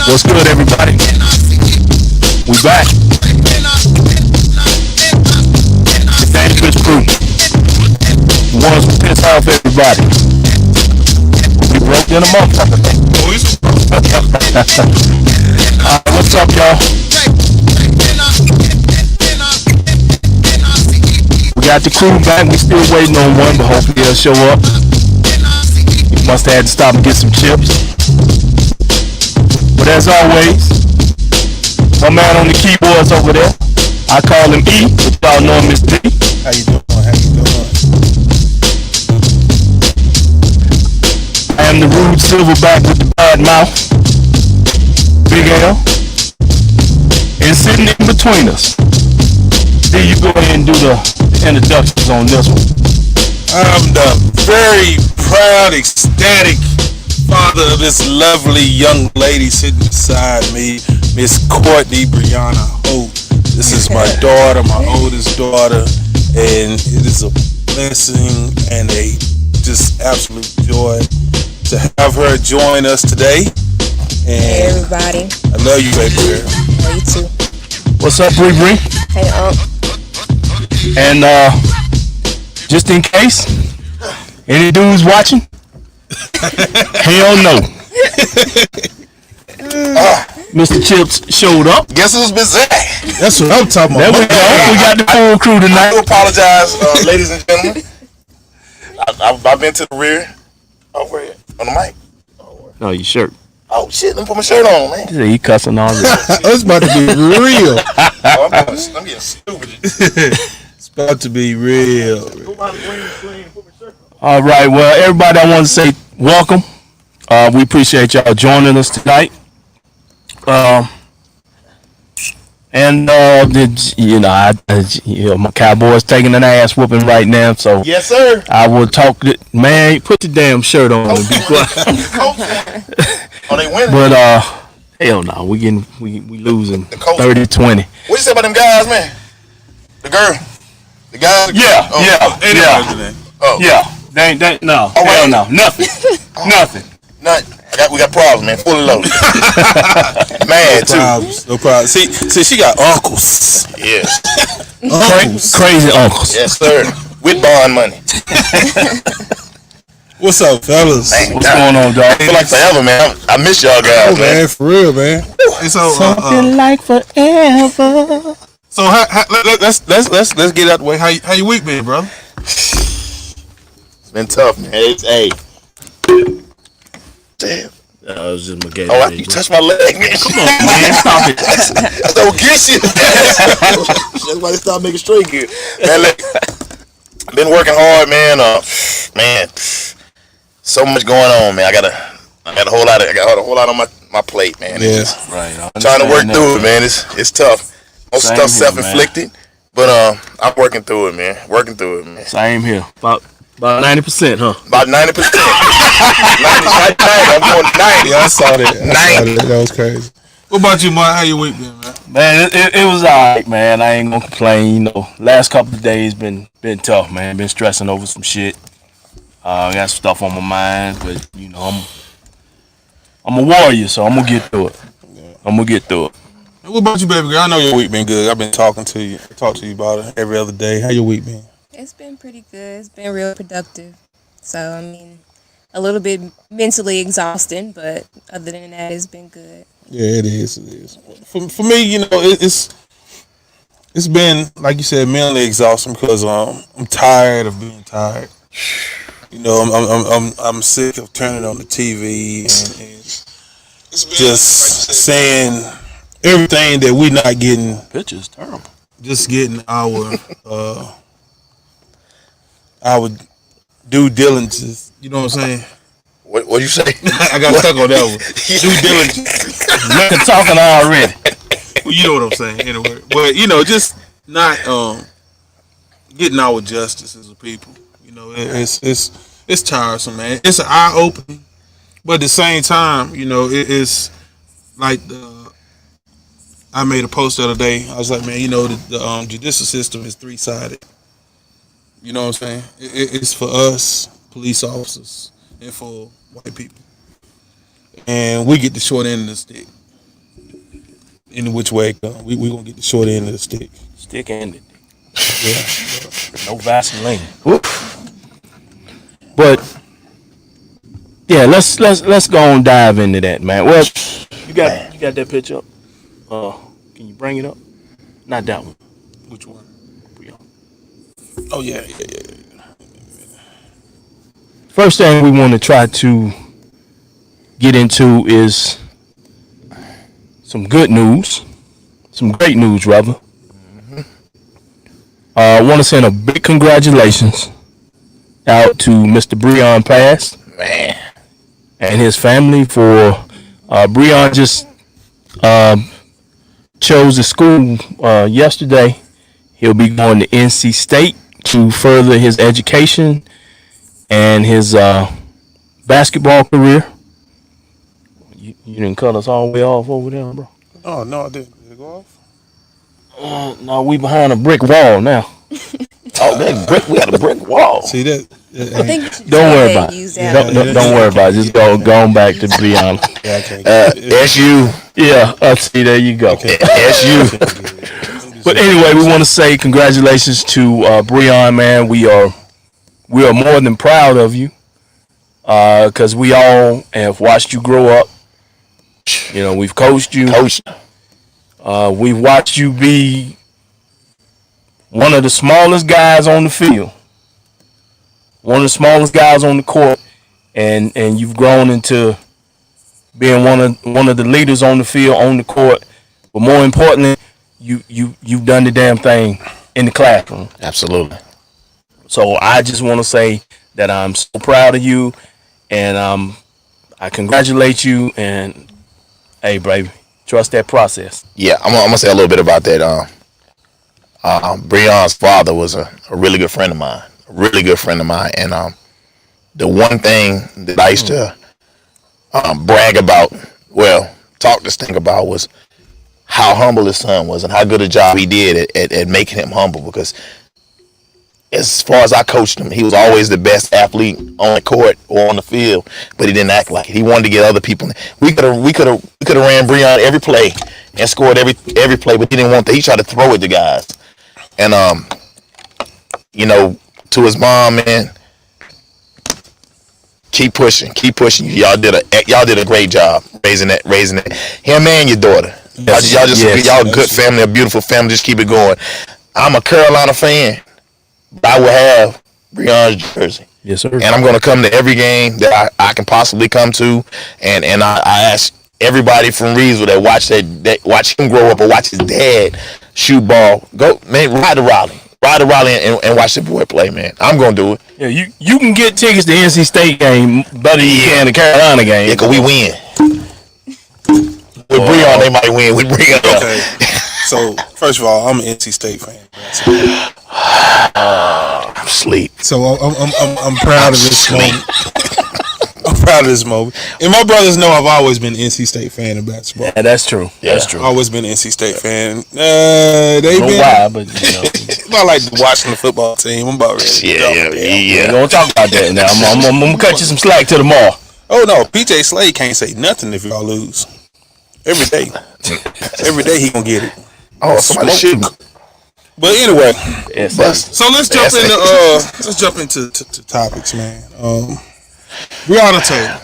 What's good, everybody? We back. The dangerous crew. The ones who piss off everybody. We broke in a motherfucker. What's up, y'all? We got the crew back. We still waiting on one, but hopefully they'll show up. We must have had to stop and get some chips. But as always, my man on the keyboards over there, I call him E, but y'all know him as D. How you doing? I am the rude silverback with the bad mouth, Big L. And sitting in between us, D, you go ahead and do the introductions on this one. I'm the very proud, ecstatic father of this lovely young lady sitting beside me, Miss Courtney Brianna Holt. This is my daughter, my oldest daughter, and it is a blessing and a just absolute joy to have her join us today. And hey everybody. I love you, baby girl. Love you too. What's up, Bree Bree? Hey, And just in case any dudes watching, hell no. Mr. Chips showed up. Guess who's been Zach? That's what I'm talking There about. we go. We got the full crew I tonight. do apologize, ladies and gentlemen. I've been to the rear. Over here on the mic. No, your shirt. Oh shit! Let me put my shirt on, man. He cussing already. It's about to be real. Oh, I'm getting stupid. It's about to be real. All right. Well, everybody, I want to say welcome. We appreciate y'all joining us tonight. My Cowboys taking an ass whooping right now. So Yes, sir. I will talk. Man, put your damn shirt on and be quiet. Oh, they winning. But hell no, we losing The Colts. 30-20. What you say about them guys, man? The girl, the guys. Yeah, Oh, yeah. Oh, Yeah, they no, Oh, hell wait. no, nothing, nothing. We got problems, man. Fully loaded. Mad too. No problem. See, she got uncles. Yes. Crazy uncles. Yes, sir. With bond money. What's up, fellas? Man, What's going on, dog? I feel like forever, man. I miss y'all guys, Oh, man. man, for real, man. And so, Something like forever. so let's get out the way. How your week been, brother? It's been tough, man. Hey. Damn. That was just my game. Oh, you touched my leg, man. Come on, man, stop it. I don't get shit. That's why they start making straight gear. Man, look, been working hard, man. Man, so much going on, man. I got a whole lot on my plate, man. Yeah. It's just Right. trying to work through it, man. It's tough. Most Same stuff here, self-inflicted, but I'm working through it, man. Working through it, man. Same here. About 90%, huh? About 90%. 90. I'm going 90. Yeah, I saw that. 90. That was crazy. What about you, Mike? How your week been, man? Man, it was alright, man. I ain't gonna complain. You know, last couple of days been tough, man. Been stressing over some shit. I got stuff on my mind, but you know, I'm a warrior, so I'm gonna get through it. What about you, baby girl? I know your week been good. I've been talking to you about it every other day. How your week been? It's been pretty good. It's been real productive. So, I mean, a little bit mentally exhausting, but other than that, it's been good. Yeah, it is. For me, you know, it's been, like you said, mentally exhausting because I'm tired of being tired. You know, I'm sick of turning on the TV and just saying everything that we're not getting. Picture's terrible. Just getting our due diligence. You know what I'm saying? What you say? I got stuck on that one. Due diligence. Nothing talking already. Well, you know what I'm saying, anyway. But you know, just not getting our justice as a people. You know, it's tiresome, man. It's an eye opening, but at the same time, you know, it's like I made a post the other day. I was like, man, you know, the judicial system is three-sided. You know what I'm saying? It's for us, police officers, and for white people. And we get the short end of the stick. any which way it come. We gonna get the short end of the stick. Stick and the dick. Yeah. No Vaseline. But yeah, let's go and dive into that, man. Well, you got that picture up. Can you bring it up? Not that one. Which one? Oh yeah. First thing we want to try to get into is some good news, some great news, rather. I want to send a big congratulations out to Mr. Breon Pass, Man. and his family for Breon just chose the school yesterday. He'll be going to NC State to further his education and his basketball career. You didn't cut us all the way off over there, bro. Oh no, I didn't. Did it go off? No, we behind a brick wall now. Oh, that brick. We got a brick wall. See that? I think you should Don't go worry ahead about and use it. that. Don't worry about it. Just go on back to Breon. Yeah, I can't. SU. Yeah, see, there you go. SU. But anyway, we want to say congratulations to Breon, man. We are more than proud of you because we all have watched you grow up. You know, we've coached you. We've watched you be one of the smallest guys on the field, one of the smallest guys on the court, and you've grown into being one of the leaders on the field, on the court. But more importantly, you've done the damn thing in the classroom. Absolutely. So I just want to say that I'm so proud of you, and I congratulate you. And hey, baby, trust that process. Yeah, I'm gonna say a little bit about that. Breon's father was a really good friend of mine. And the one thing that I used to brag about, talk this thing about, was how humble his son was and how good a job he did at making him humble. Because as far as I coached him, he was always the best athlete on the court or on the field, but he didn't act like it. He wanted to get other people. We could have ran Breon every play and scored every play, but he didn't want that. He tried to throw it to guys. And to his mom, man, keep pushing. Y'all did a great job raising it. Him and your daughter. Y'all a good family, a beautiful family. Just keep it going. I'm a Carolina fan. I will have Breon's jersey. Yes, sir. And I'm going to come to every game that I can possibly come to. And I ask everybody from Reedsville that watch him grow up or watch his dad shoot ball, go, man, ride to Raleigh and watch the boy play, man. I'm going to do it. Yeah, you can get tickets to NC State game better than you can the Carolina game. Yeah, because we win. With Breon, they might win. With Breon. Okay. So, first of all, I'm an NC State fan. I'm asleep. So I'm proud of this moment. I'm proud of this moment. And my brothers know I've always been an NC State fan of basketball. Yeah, that's true. Yeah. That's true. Always been an NC State fan. I don't know why, but I like watching the football team. I'm about ready to Yeah. we're gonna talk about that now. I'm gonna cut you some slack to tomorrow. Oh no, PJ Slade can't say nothing if y'all lose. Every day he gonna get it. Oh, somebody shooting. But anyway, So let's jump into topics, man. Breonna Taylor.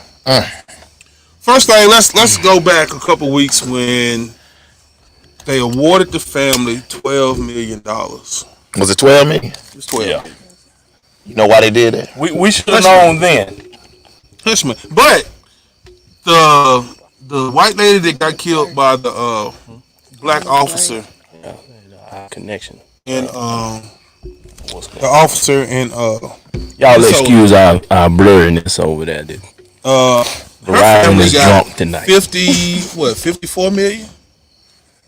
First thing, let's go back a couple weeks when they awarded the family $12 million. Was it 12 million? It was 12. Yeah. You know why they did that? We should have known then. Hushman. But the white lady that got killed by the black officer Connection. and the officer in Y'all excuse our blurriness over there. her Ryan family is got drunk tonight. 54 million.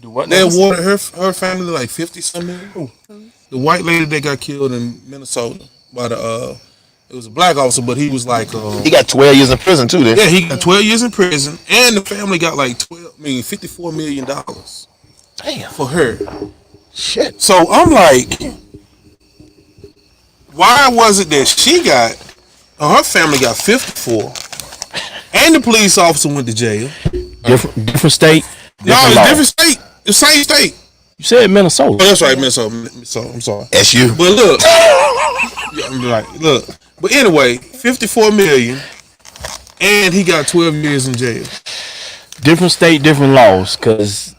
Do what? They awarded her family like 50 some million. The white lady that got killed in Minnesota by the it was a black officer, but he was like He got 12 years in prison too. Then. yeah, he got 12 years in prison, and the family got like $54 million Damn. for her. Shit. So I'm like, why was it that she got, her family got 54, and the police officer went to jail? Different state. No, it's law. different state. The same state. You said Minnesota. Oh, that's right, Minnesota. I'm sorry. That's you. But look, yeah, I'm like, look. But anyway, 54 million, and he got 12 years in jail. Different state, different laws. Cause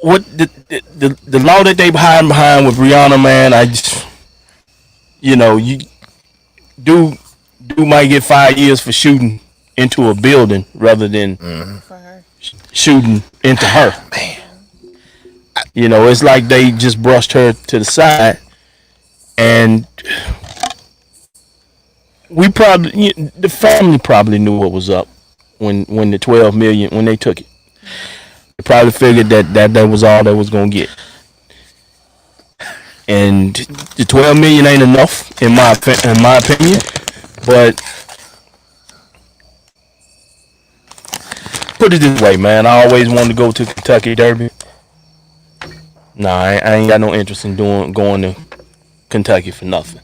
what the law that they behind with Brianna, man, I just, you know, you do might get 5 years for shooting into a building rather than For her. shooting into her. Man. You know, it's like they just brushed her to the side, and the family probably knew what was up when the 12 million, when they took it. They probably figured that was all they was gonna get, and the 12 million ain't enough in my opinion. But put it this way, man, I always wanted to go to Kentucky Derby. Nah, I ain't got no interest in going to Kentucky for nothing.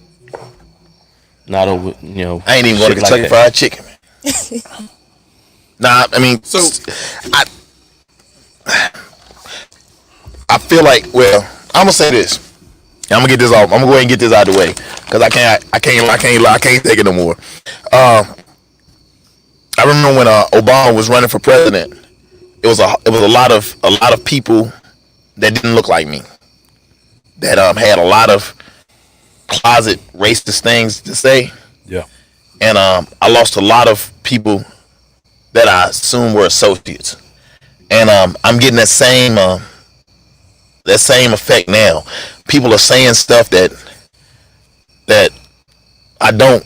Not over, you know. I ain't even going to Kentucky like Fried Chicken, man. Nah, I mean, So I feel like, well, I'm gonna say this. I'm gonna get this off. I'm gonna go ahead and get this out of the way because I can't take it no more. I remember when Obama was running for president. It was a lot of people that didn't look like me, that had a lot of closet racist things to say. Yeah. And I lost a lot of people that I assumed were associates. And I'm getting that same effect now. People are saying stuff that I don't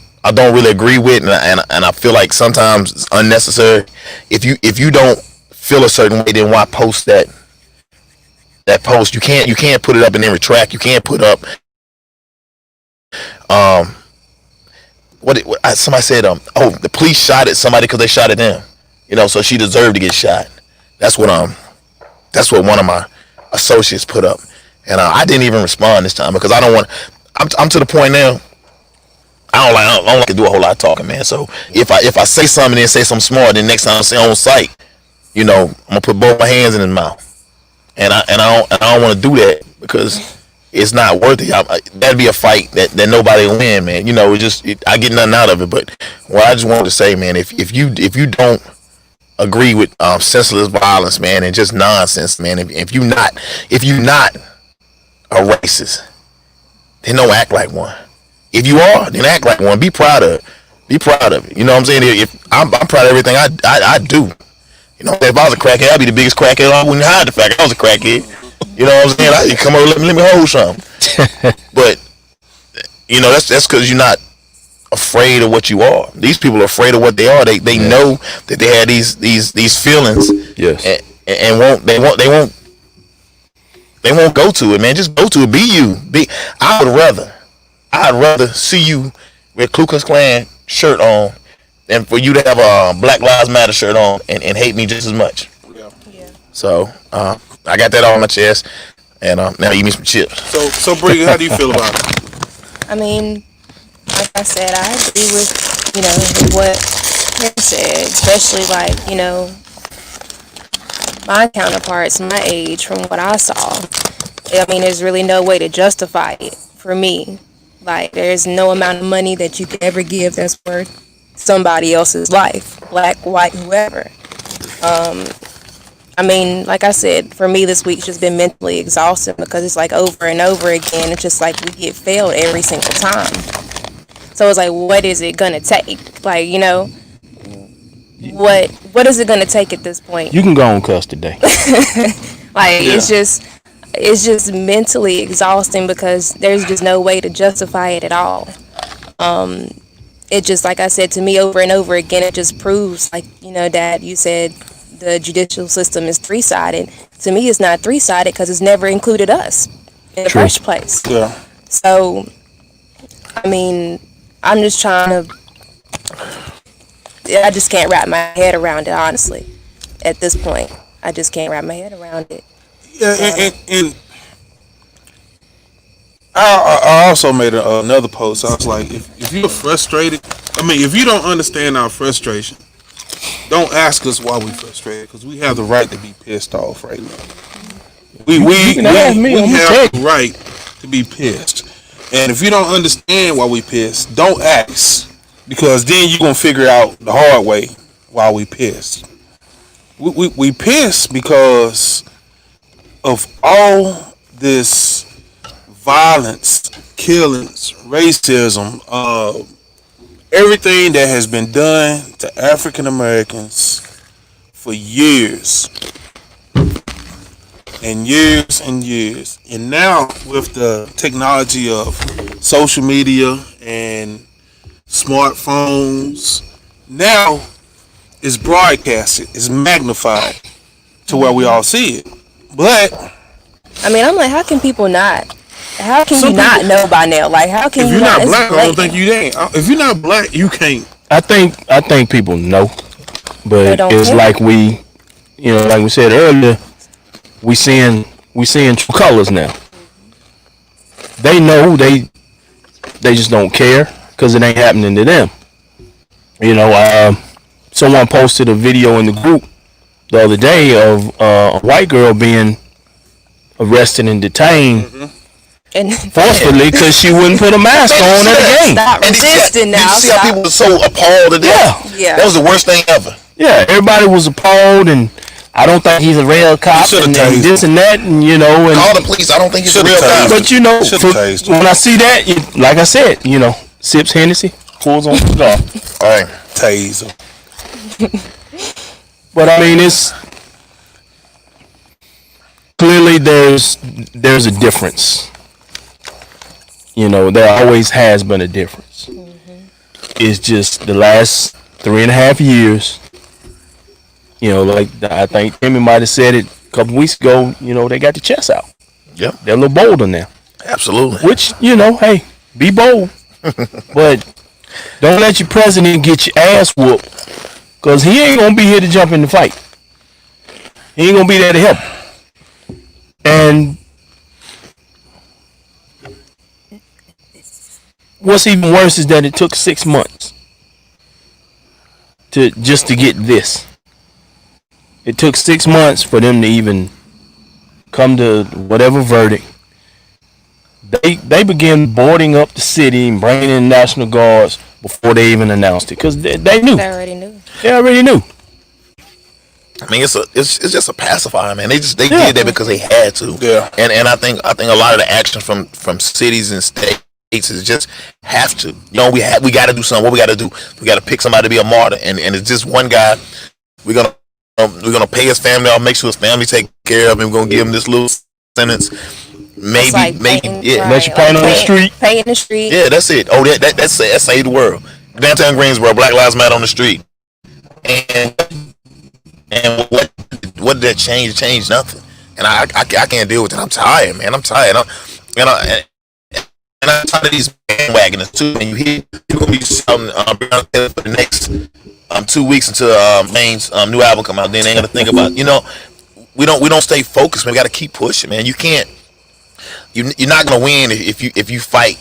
really agree with, and I feel like sometimes it's unnecessary. If you don't feel a certain way, then why post that post? You can't put it up and then retract. You can't put up somebody said the police shot at somebody because they shot at them, you know, so she deserved to get shot. That's what one of my associates put up, and I didn't even respond this time because I don't want. I'm to the point now. I don't like to do a whole lot of talking, man. So if I say something and then say something smart, then next time I say on site, you know, I'm gonna put both my hands in his mouth, and I don't want to do that because it's not worth it. That'd be a fight that nobody will win, man. You know, I get nothing out of it. But what I just wanted to say, man, if you don't agree with senseless violence, man, and just nonsense, man, if you're not a racist, then don't act like one. If you are, then act like one. Be proud of it. You know what I'm saying? If I'm proud of everything I do. You know, if I was a crackhead, I'd be the biggest crackhead. I wouldn't hide the fact I was a crackhead. You know what I'm saying? I come over, let me hold something. But you know, that's because you're not afraid of what you are. These people are afraid of what they are. They know that they have these feelings. Yes. And they won't go to it, man. Just go to it. Be you. I'd rather see you with Ku Klux Klan shirt on than for you to have a Black Lives Matter shirt on and hate me just as much. yeah. So I got that on my chest, and now eat me some chips. So Briggy, how do you feel about it? I mean, like I said, I agree with, you know, what Ken said, especially like, you know, my counterparts, my age, from what I saw. I mean, there's really no way to justify it for me. Like, there's no amount of money that you could ever give that's worth somebody else's life, black, white, whoever. I mean, like I said, for me this week's just been mentally exhausting because it's like over and over again. It's just like we get failed every single time. So it's like, what is it gonna take? Like, you know, what is it gonna take at this point? You can go on cuss today. Like, it's just mentally exhausting because there's just no way to justify it at all. It just, like I said, to me over and over again, it just proves, like, you know, Dad, you said the judicial system is three-sided. To me, it's not three-sided because it's never included us in the first place. Yeah. So, I mean, I'm just trying to, I just can't wrap my head around it, honestly, at this point. I just can't wrap my head around it. Yeah, and I also made another post. I was like, if you're frustrated, I mean, if you don't understand our frustration, don't ask us why we frustrated, because we have the right to be pissed off right now. We can ask me, I'm gonna have tell the right to be pissed. And if you don't understand why we pissed, don't ask, because then you're gonna figure out the hard way why we pissed. We pissed because of all this violence, killings, racism, everything that has been done to African Americans for years and years and years. And now with the technology of social media and smartphones, now it's broadcasted, it's magnified to where we all see it. But I mean, I'm like, how can people not? How can you not know by now? Like, how can if you you're not It's black, I don't blatant. think you ain't. If you're not black, you can't. I think people know, They but don't it's care. like we, like we said earlier, we seeing true colors now. They know they just don't care because it ain't happening to them. Someone posted a video in the group the other day of a white girl being arrested and detained And forcefully because she wouldn't put a mask on at a game. stop And resisting now. Did you see how Stop. people were so appalled at that? Yeah. That was the worst thing ever. Yeah, everybody was appalled, and I don't think he's a real cop, should've and tased this and that, and Call the police. I don't think it's a Should've real tased cop. But Should've tased him. when I see that, like I said, sips Hennessy, pulls on the cigar. All right. Taser. But I mean, it's clearly there's a difference. There always has been a difference. It's just the last 3.5 years. Like I think Timmy might have said it a couple weeks ago. They got the chest out. Yep. They're a little bolder now. Absolutely. Which, hey, be bold. But don't let your president get your ass whooped. Because he ain't going to be here to jump in the fight. He ain't going to be there to help. And what's even worse is that it took 6 months to get this. It took 6 months for them to even come to whatever verdict. They began boarding up the city and bringing in National Guards before they even announced it, because they knew. They already knew. They already knew. I mean, it's just a pacifier, man. They did that because they had to. Yeah. And I think a lot of the action from cities and states is just have to. We got to do something. What we got to do? We got to pick somebody to be a martyr, and it's just one guy. We're gonna pay his family off, make sure his family take care of him. We're gonna give him this little sentence. Maybe, yeah. Let you paint on the street. Paint in the street. Yeah, that's it. Oh, that saved the world. Downtown Greensboro, Black Lives Matter on the street. And what did that change? It changed nothing. And I can't deal with it. I'm tired, man. I'm tired. And I'm tired of these bandwagoners too. And you hear people gonna be shouting for the next 2 weeks until Maine's new album come out. Then they ain't gonna think about we don't stay focused, man. We gotta keep pushing, man. You can't. You're not gonna win if you fight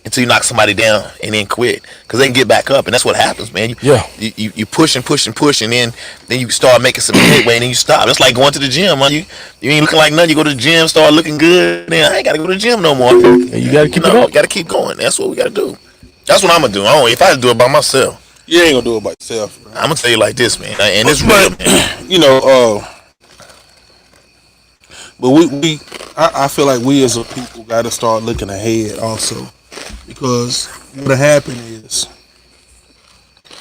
until you knock somebody down and then quit, because they can get back up, and that's what happens, man. You push and push and push, and then you start making some headway, and then you stop. It's like going to the gym, man. You ain't looking like nothing. You go to the gym, start looking good, then I ain't gotta go to the gym no more. You gotta keep it up. You gotta keep going. That's what we gotta do. That's what I'm gonna do. If I had to do it by myself, You ain't gonna do it by yourself, man. I'm gonna tell you like this, man, and it's real, man. But I feel like we as a people got to start looking ahead also, because what'll happen is,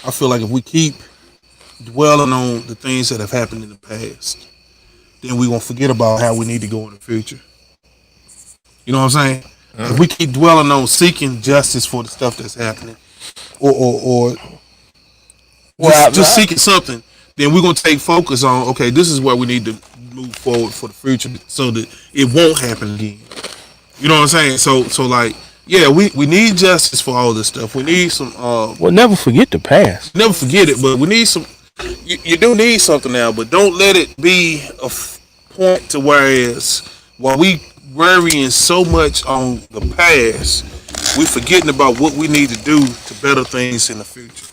I feel like if we keep dwelling on the things that have happened in the past, then we gonna forget about how we need to go in the future. You know what I'm saying? If we keep dwelling on seeking justice for the stuff that's happening, or just seeking something, then we're gonna take focus on, okay, this is where we need to move forward for the future so that it won't happen again. You know what I'm saying? So like, yeah, we need justice for all this stuff. We need some Well, never forget the past. never forget it, but we need some. You do need something now, but don't let it be a point to whereas while we worrying so much on the past, we forgetting about what we need to do to better things in the future.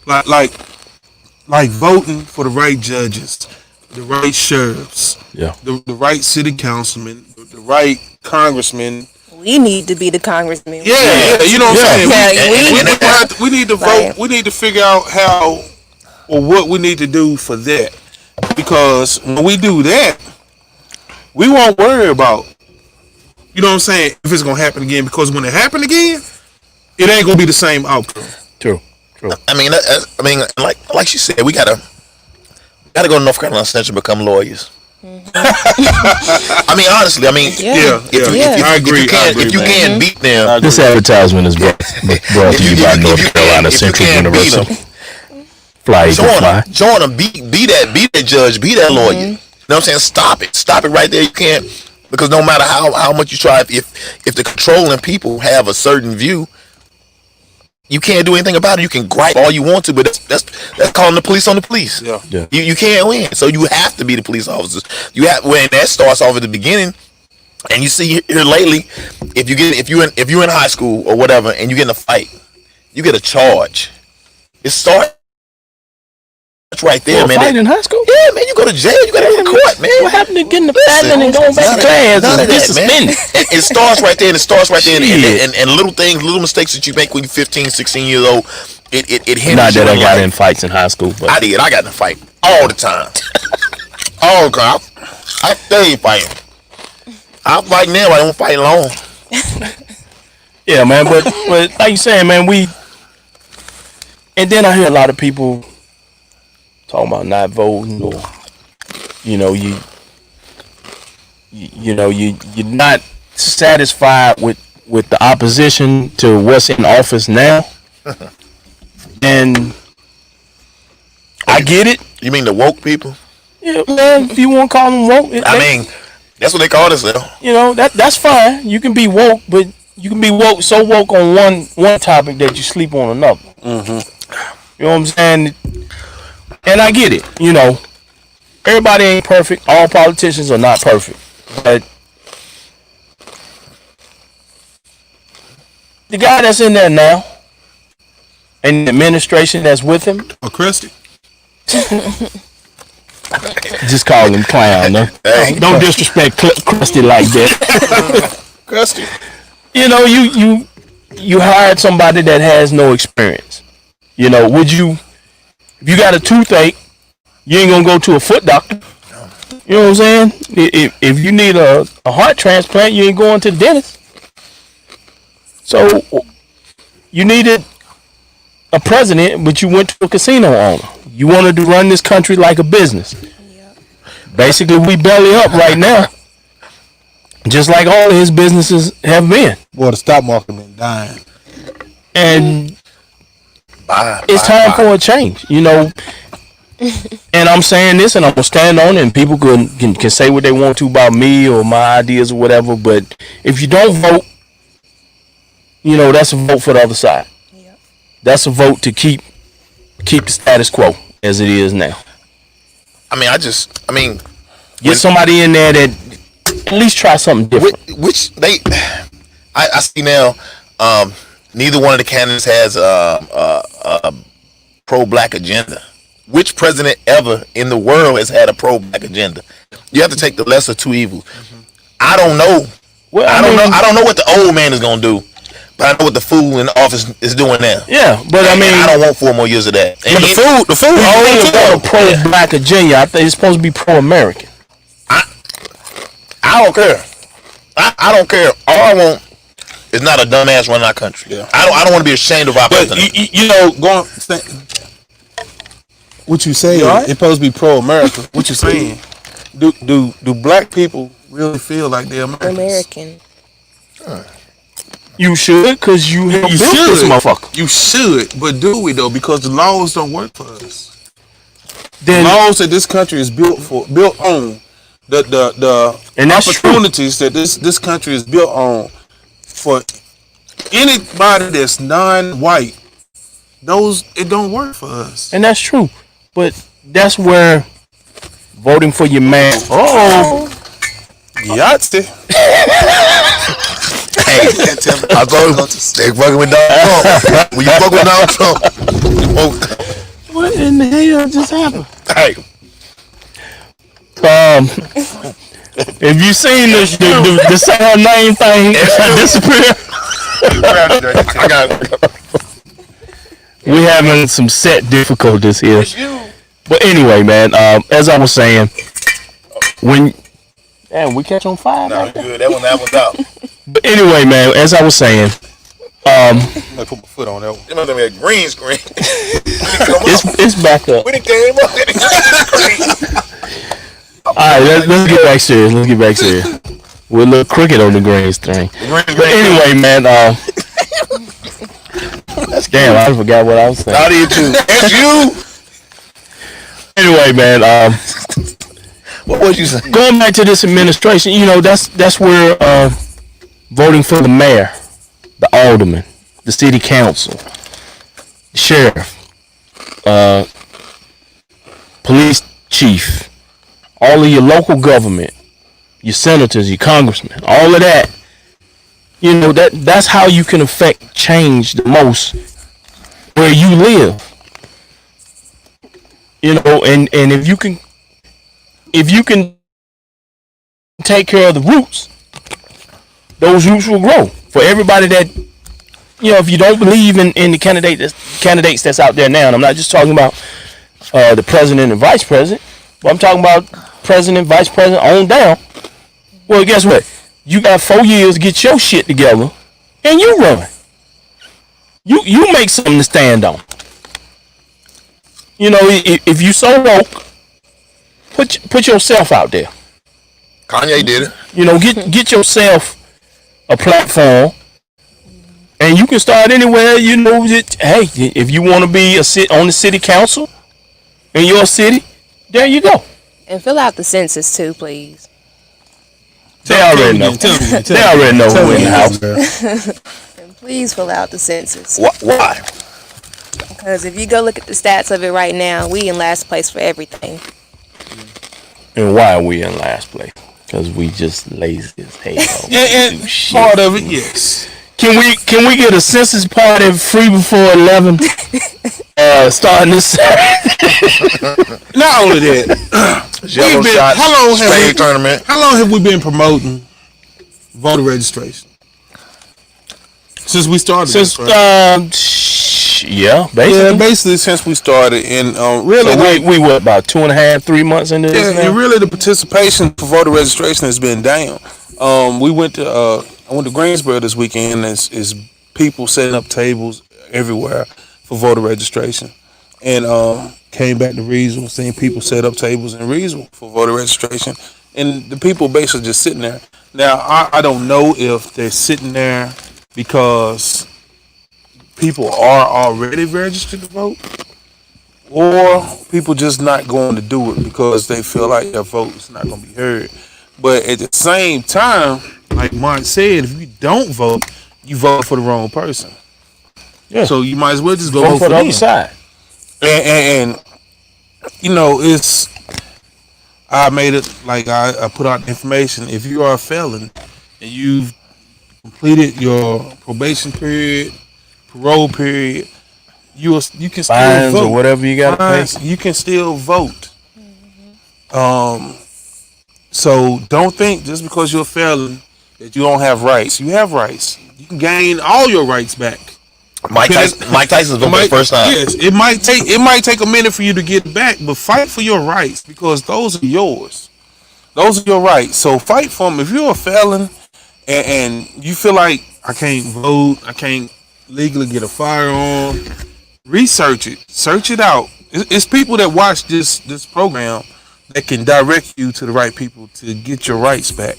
Like voting for the right judges, the right sheriffs, the right city councilmen, the right congressmen. We need to be the congressman. Yeah, you know what I'm saying. Yeah, we need to vote. Right. We need to figure out how or what we need to do for that, because when we do that, we won't worry about, you know what I'm saying, if it's gonna happen again. Because when it happen again, it ain't gonna be the same outcome. True. I mean, like she said, we gotta go to North Carolina Central and become lawyers. Mm-hmm. I mean, honestly, I agree. If you can't beat them, this advertisement is brought to you by North Carolina Central University. Join them, be that judge, be that lawyer. You know what I'm saying? Stop it right there. You can't, because no matter how much you try, if the controlling people have a certain view, you can't do anything about it. You can gripe all you want to, but that's calling the police on the police. Yeah. You can't win. So you have to be the police officers. When that starts off at the beginning, and you see here lately, if you're in high school or whatever, and you get in a fight, you get a charge. It starts right there, man. Fight in high school? Yeah, man. You go to jail. You got to go to court, man. What happened to getting the fighting and going back to class? None of that, man. It starts right there, and little mistakes that you make when you're 15, 16 years old, it hinders. Not that I got in fights in high school, but I did. I got in a fight all the time. All the time. I stay fighting. I fight now. I don't fight long. Yeah, man. But like you saying, man, and then I hear a lot of people talking about not voting, or you're not satisfied with the opposition to what's in office now. And I get it. You mean the woke people? Yeah, man. If you want to call them woke, I mean, that's what they call themselves. That's fine. You can be woke, but you can be so woke on one topic that you sleep on another. Mm-hmm. You know what I'm saying? And I get it. Everybody ain't perfect. All politicians are not perfect. But the guy that's in there now, and the administration that's with him, Krusty. Just call him clown, no? Hey, don't disrespect Krusty like that. Krusty. You hired somebody that has no experience. Would you, if you got a toothache, you ain't gonna go to a foot doctor. You know what I'm saying? If you need a heart transplant, you ain't going to the dentist. So you needed a president, but you went to a casino owner. You wanted to run this country like a business. Yep. Basically, we belly up right now, just like all of his businesses have been. Boy, the stock market been dying. And it's time for a change, And I'm saying this, and I'm gonna stand on it, and people can say what they want to about me or my ideas or whatever. But if you don't vote, that's a vote for the other side. Yep. That's a vote to keep the status quo as it is now. Get somebody in there that at least try something different. I see now. Neither one of the candidates has a pro-black agenda. Which president ever in the world has had a pro-black agenda? You have to take the lesser two evils. Mm-hmm. I don't know. Well, I don't know what the old man is gonna do, but I know what the fool in the office is doing now. Yeah, but I don't want 4 more years of that. And the fool always got a pro-black agenda. I think it's supposed to be pro-American. I don't care. I don't care. All I want is not a dumbass running our country. Yeah. I don't want to be ashamed of our president. What you saying? It's supposed to be pro-America. What you saying? Do black people really feel like they're American? You should, because you built this motherfucker. You should, but do we though? Because the laws don't work for us. The laws that this country is built on, the opportunities that this country is built on for anybody that's non-white, it don't work for us. And that's true. But that's where voting for your man. Yahtzee. Hey, I thought they fucking with Donald Trump. When you fuck with Donald Trump, in the hell just happened? Hey, If you seen the say her name thing disappear, I got we having some set difficulties here. it's you. But anyway, man, as I was saying, when damn we catch on fire. No, good. That one's out. But anyway, man, as I was saying, I put my foot on that one. You know that green screen. it's back up. We done came up with the green screen. All right, let's get back serious. We're a little crooked on the green string. But anyway, man, damn, I forgot what I was saying. How do you too? That's you. Anyway, man, What was you saying? going back to this administration, that's where voting for the mayor, the alderman, the city council, the sheriff, police chief, all of your local government, your senators, your congressmen, all of that. That's how you can affect change the most where you live. And if you can take care of the roots, those roots will grow. For everybody that, if you don't believe in the candidates that's out there now, and I'm not just talking about the president and vice president, but I'm talking about president, vice president, on down. Well, guess what? You got 4 years to get your shit together, and you run. You make something to stand on. If you so woke, put yourself out there. Kanye did it. Get yourself a platform, and you can start anywhere. Hey, if you want to be on the city council in your city, there you go. And fill out the census too, please. They already know. They already know who in the house. And please fill out the census. Why? Because if you go look at the stats of it right now, we in last place for everything. And why are we in last place? Because we just lazy as hell. And part of it, yes. Can we get a census party free before 11? Starting this Saturday. Not only that, Jello shots, spade tournament. how long have we been promoting voter registration? Since we started. Since basically. Yeah, basically since we started, and really, So we what, about 2.5, 3 months into this now? and really the participation for voter registration has been down. I went to Greensboro this weekend. Is people setting up tables everywhere for voter registration, and came back to Reesville, seeing people set up tables in Reesville for voter registration, and the people basically just sitting there. Now I don't know if they're sitting there because people are already registered to vote, or people just not going to do it because they feel like their vote is not going to be heard. But at the same time, like Mark said, if you don't vote, you vote for the wrong person. Yeah. So you might as well just go Vote vote for the them. other side. And it's, I made it like I put out information. If you are a felon and you've completed your probation period, parole period, you can still Fines vote. or whatever you got to pay. You can still vote. So don't think just because you're a felon that you don't have rights. You have rights. You can gain all your rights back. Mike Tyson's voted for the first time. Yes, it might take a minute for you to get back, but fight for your rights because those are yours. Those are your rights. So fight for them. If you're a felon and you feel like I can't vote, I can't legally get a firearm, research it, search it out. It's people that watch this program that can direct you to the right people to get your rights back,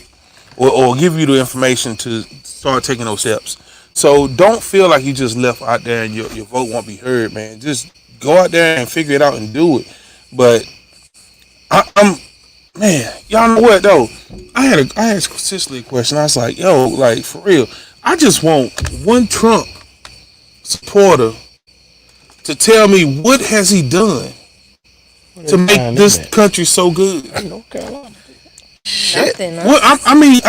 or give you the information to start taking those steps. So don't feel like you just left out there and your vote won't be heard, man. Just go out there and figure it out and do it. But man, y'all know what though? I asked Cicely a question. I was like, yo, like for real, I just want one Trump supporter to tell me what has he done to make this country so good. North Carolina. Nothing. Well, I mean,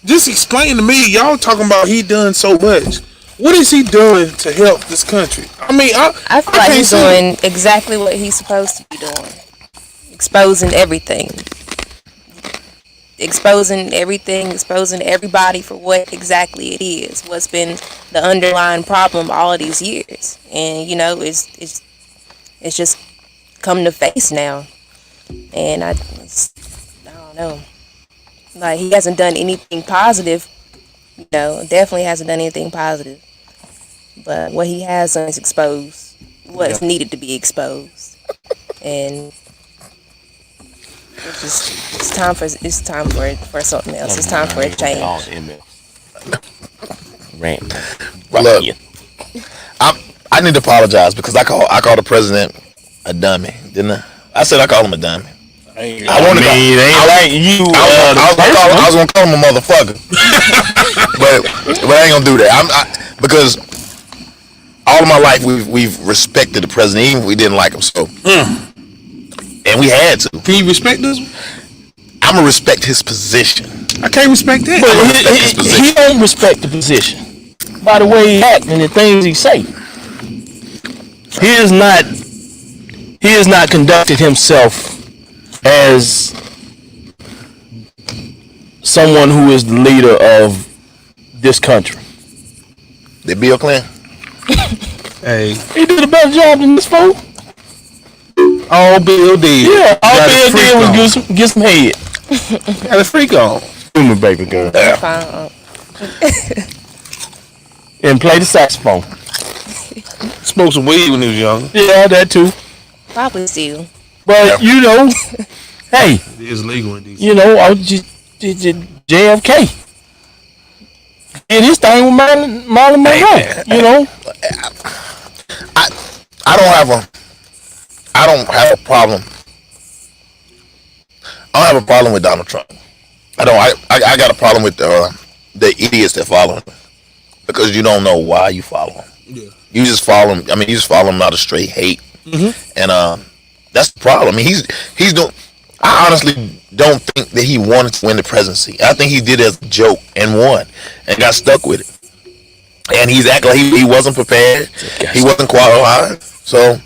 just explain to me. Y'all talking about he done so much. What is he doing to help this country? I mean, I feel like he's doing exactly what he's supposed to be doing. Exposing everything. Exposing everybody for what exactly it is. What's been the underlying problem all of these years. And, you know, it's just come to face now. And I don't know. Like, he hasn't done anything positive. You know, definitely hasn't done anything positive. But what he has done is expose what's needed to be exposed. And it's time for something else. It's time for a change. Look, I need to apologize because I called the president a dummy, didn't I? I said I called him a dummy. I was gonna call him a motherfucker, but I ain't gonna do that. Because all of my life we've respected the president, even if we didn't like him. So, and we had to. Can you respect this? I'm gonna respect his position. I can't respect that. But he don't respect the position by the way he act and the things he say. He has not conducted himself as someone who is the leader of this country. Did Bill Clinton? Hey, he did a better job than this fool. All Bill did. Yeah, all Bill did was get some head. Got a freak on. Human baby girl. And play the saxophone. Smoked some weed when he was young. Yeah, that too. Probably still. But you know, hey, it is legal in DC. You know, I just JFK did his thing with Marilyn Monroe. You know, I don't have a problem. I don't have a problem with Donald Trump. I got a problem with the idiots that follow him, because you don't know why you follow him. Yeah. You just follow him. I mean, you just follow him out of straight hate. Mm-hmm. And that's the problem. I mean, he's doing. I honestly don't think that he wanted to win the presidency. I think he did it as a joke and won and got stuck with it. And he's acting like he wasn't prepared. He wasn't qualified. So,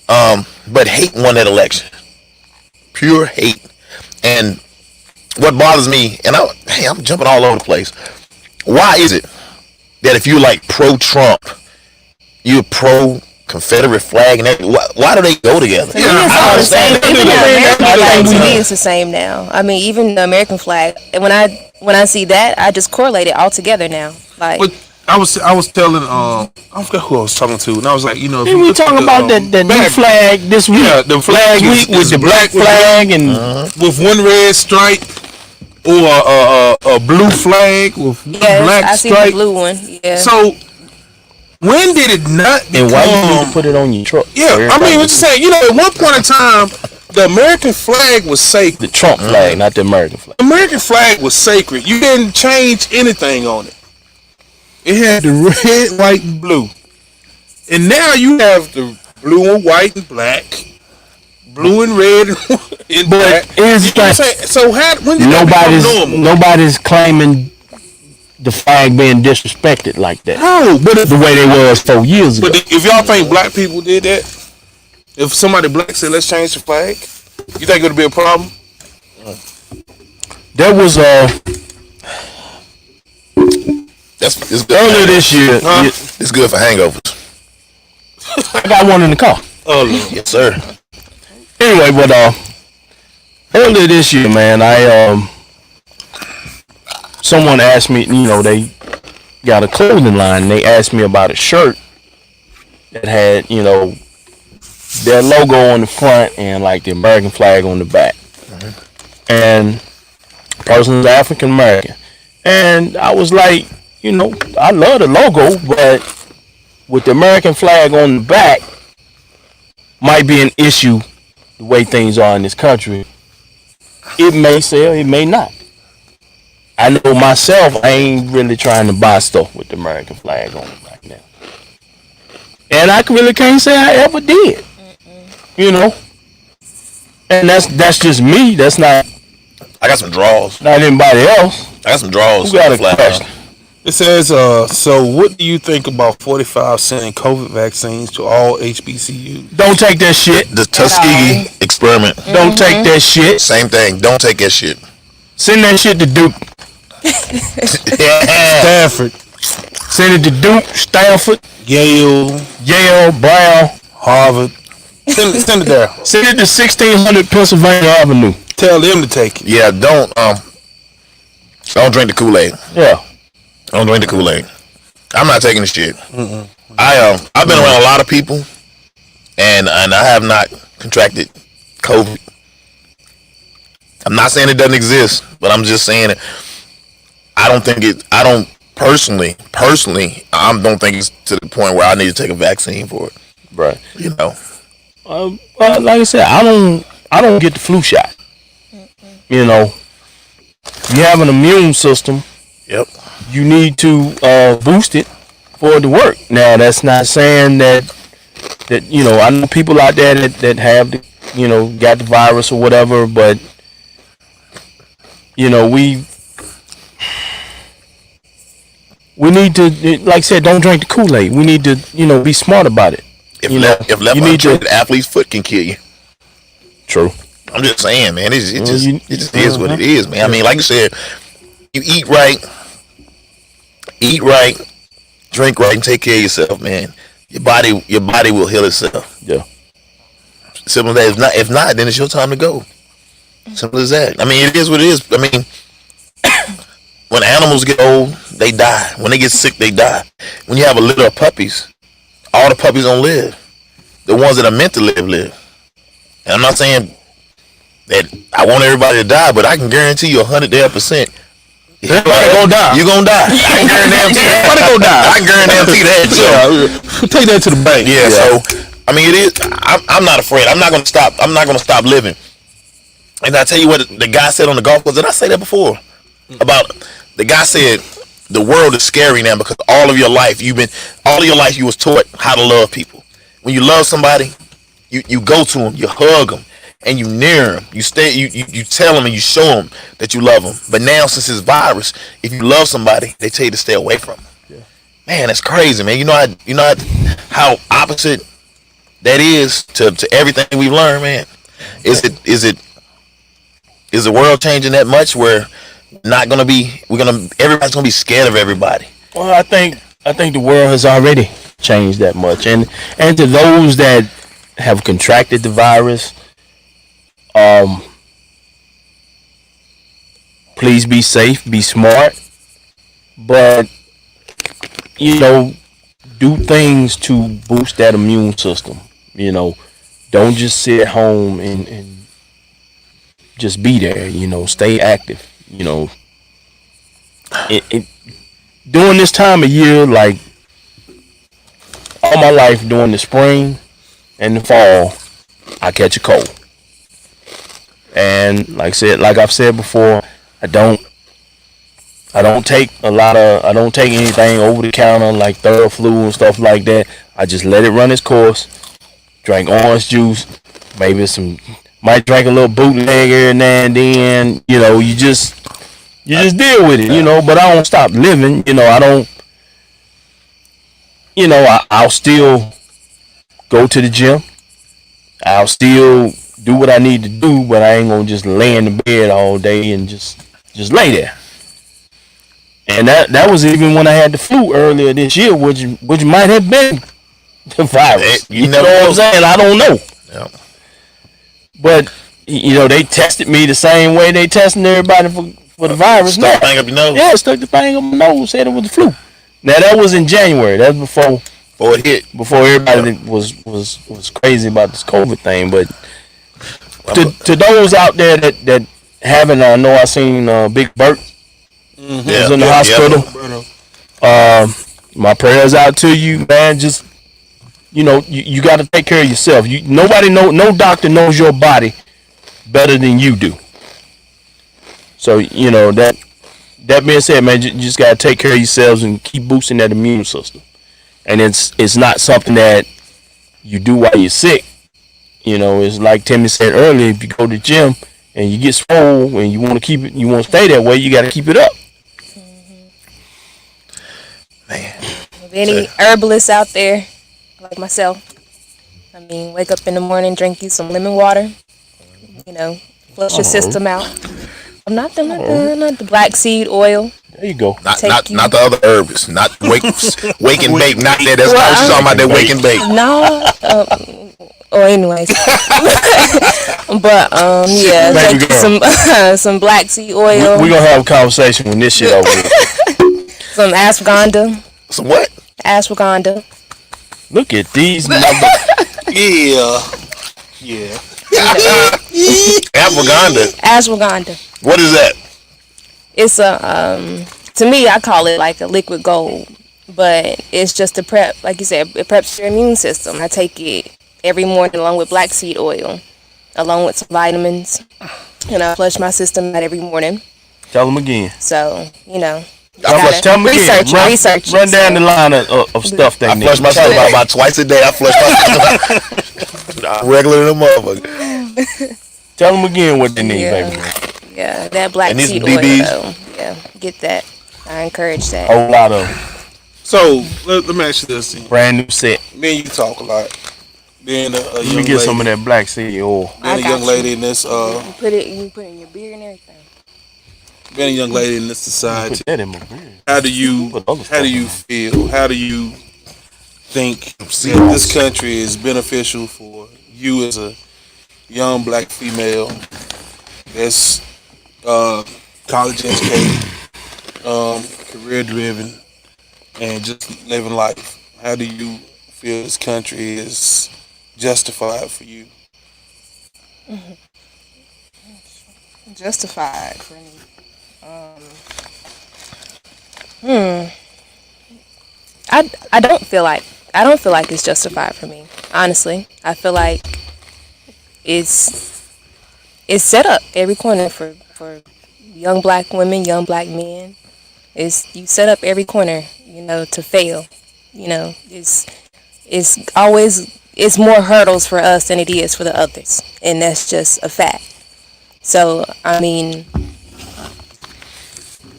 but hate won that election. Pure hate. And what bothers me, and I'm jumping all over the place. Why is it that if you're like pro-Trump, you're pro-Confederate flag, and everything, why do they go together? To me, it's all the same. Even the American flag, to me, it's the same now. I mean, even the American flag. And when I see that, I just correlate it all together now. Like, but I was telling I forgot who I was talking to, and I was like, you know, if we were talking about that new flag this week. Yeah, the flag week with the black flag and with one red stripe, or a blue flag with black I see stripe. the blue one. Yeah. So when did it not become? And why you need to put it on your truck? Yeah, I mean, what you saying? You know, at one point in time, the American flag was sacred. The Trump flag, not the American flag. The American flag was sacred. You didn't change anything on it. It had the red, white, and blue. And now you have the blue and white and black, blue and red and black. So when did that become normal? Nobody's claiming the flag being disrespected like that. No, but the way they was 4 years ago. But if y'all think black people did that, if somebody black said let's change the flag, you think it would be a problem? There was it's good earlier this year. It's good for hangovers. I got one in the car. Oh, Lord. Yes, sir. Anyway, but earlier this year, man, someone asked me, you know, they got a clothing line, and they asked me about a shirt that had, you know, their logo on the front and like the American flag on the back. Mm-hmm. And the person is African American. And I was like, you know, I love the logo, but with the American flag on the back might be an issue the way things are in this country. It may sell, it may not. I know myself, I ain't really trying to buy stuff with the American flag on it right now. And I really can't say I ever did. You know? And that's just me. That's not... I got some draws. Not anybody else. I got some draws. Who got a question? It says, so what do you think about 45 sending COVID vaccines to all HBCUs? Don't take that shit. The Tuskegee experiment. Don't take that shit. Same thing. Don't take that shit. Send that shit to Duke. Yeah. Stanford, Send it to Duke, Stanford, Yale, Brown. Harvard. Send it there. Send it to 1600 Pennsylvania Avenue. Tell them to take it. Yeah. Don't drink the Kool-Aid. Yeah. Don't drink the Kool-Aid. I'm not taking the shit. I've been around a lot of people, and I have not contracted COVID. I'm not saying it doesn't exist, but I'm just saying it. I don't personally, I don't think it's to the point where I need to take a vaccine for it. Right. You know. Well, like I said, I don't get the flu shot. You know, you have an immune system. Yep. You need to boost it for it to work. Now, that's not saying that you know, I know people out there that have the, you know, got the virus or whatever, but you know, we need to, like I said, don't drink the Kool-Aid. We need to, you know, be smart about it. If you left untreated, athlete's foot can kill you. True. I'm just saying, man. It just is what it Uh-huh. is, man. I mean, like you said, you eat right, drink right, and take care of yourself, man. Your body will heal itself. Yeah. Simple as that. If not, then it's your time to go. Simple as that. I mean, it is what it is. I mean, when animals get old, they die. When they get sick, they die. When you have a litter of puppies, all the puppies don't live. The ones that are meant to live. And I'm not saying that I want everybody to die, but I can guarantee you 100%. Everybody gonna die. You gonna die. I can guarantee everybody gonna die. I can guarantee that. So, Take that to the bank. yeah. So I mean, it is. I'm not afraid. I'm not gonna stop. I'm not gonna stop living. And I tell you what, the guy said on the golf course. Did I say that before? About the guy said the world is scary now because all of your life you was taught how to love people. When you love somebody, you go to them, you hug them, and you near them. You tell them and you show them that you love them. But now, since this virus, if you love somebody, they tell you to stay away from them. Yeah. Man, that's crazy, man. You know how opposite that is to everything we've learned, man. Is the world changing that much where everybody's gonna be scared of everybody? Well, I think the world has already changed that much, and to those that have contracted the virus, please be safe, be smart, but you know, do things to boost that immune system. You know, don't just sit at home and just be there. You know, stay active. You know, during this time of year, like all my life during the spring and the fall, I catch a cold. And like I've said before, I don't take anything over the counter like Theraflu and stuff like that. I just let it run its course. Drink orange juice, maybe might drink a little bootleg every now and then. You know, you just deal with it, you know, but I don't stop living. You know, I'll still go to the gym. I'll still do what I need to do, but I ain't gonna just lay in the bed all day and just lay there. And that was even when I had the flu earlier this year, which might have been the virus. You know what I'm saying? I don't know. Yeah. But you know, they tested me the same way they testing everybody for the virus. Stuck the thing up your nose. Yeah, stuck the thing up my nose. Said it was the flu. Now that was in January. That was before it hit. Before everybody was crazy about this COVID thing. But to those out there that haven't, I know I seen Big Bert was in the hospital. My prayers out to you, man. Just you know, you got to take care of yourself. No doctor knows your body better than you do. So you know that being said, man, you just got to take care of yourselves and keep boosting that immune system. And it's not something that you do while you're sick. You know, it's like Timmy said earlier. If you go to the gym and you get swole and you want to keep it, you want to stay that way, you got to keep it up. Any herbalists out there like myself, I mean, wake up in the morning, drink you some lemon water, flush your system out. Not the black seed oil. There you go. Not the other herbs. Not wake and bake. Not that. That's what she's talking about. That wake and bake. No. Anyways. But yeah, take some black seed oil. We're gonna have a conversation when this shit over with. Some ashwagandha. Some what? Ashwagandha. Look at these Yeah. Ashwagandha. What is that? It's to me, I call it like a liquid gold, but it's just a prep, like you said, it preps your immune system. I take it every morning along with black seed oil, along with some vitamins, and I flush my system out every morning. Tell them again. So, Tell them again. Research. Run down the line of stuff they need. I flush myself out about twice a day. I flush myself regular than a motherfucker. Tell them again what they need, baby. Yeah, that black seed oil, though. Yeah, get that. I encourage that. A whole lot of So, let me ask you this. brand new set. Me and you talk a lot. Being a young Let me lady. get some of that black seed oil. Being a young lady in this, You put it in your beer and everything. being a young lady in this society. Put that in my beard. How do you feel? How do you think that this country is beneficial for you as a young black female that's college educated, career driven, and just living life? How do you feel this country is justified for you? Justified for me. I don't feel like it's justified for me. Honestly, I feel like it's set up every corner for young black women, young black men. You set up every corner, to fail. It's more hurdles for us than it is for the others, and that's just a fact. So, I mean,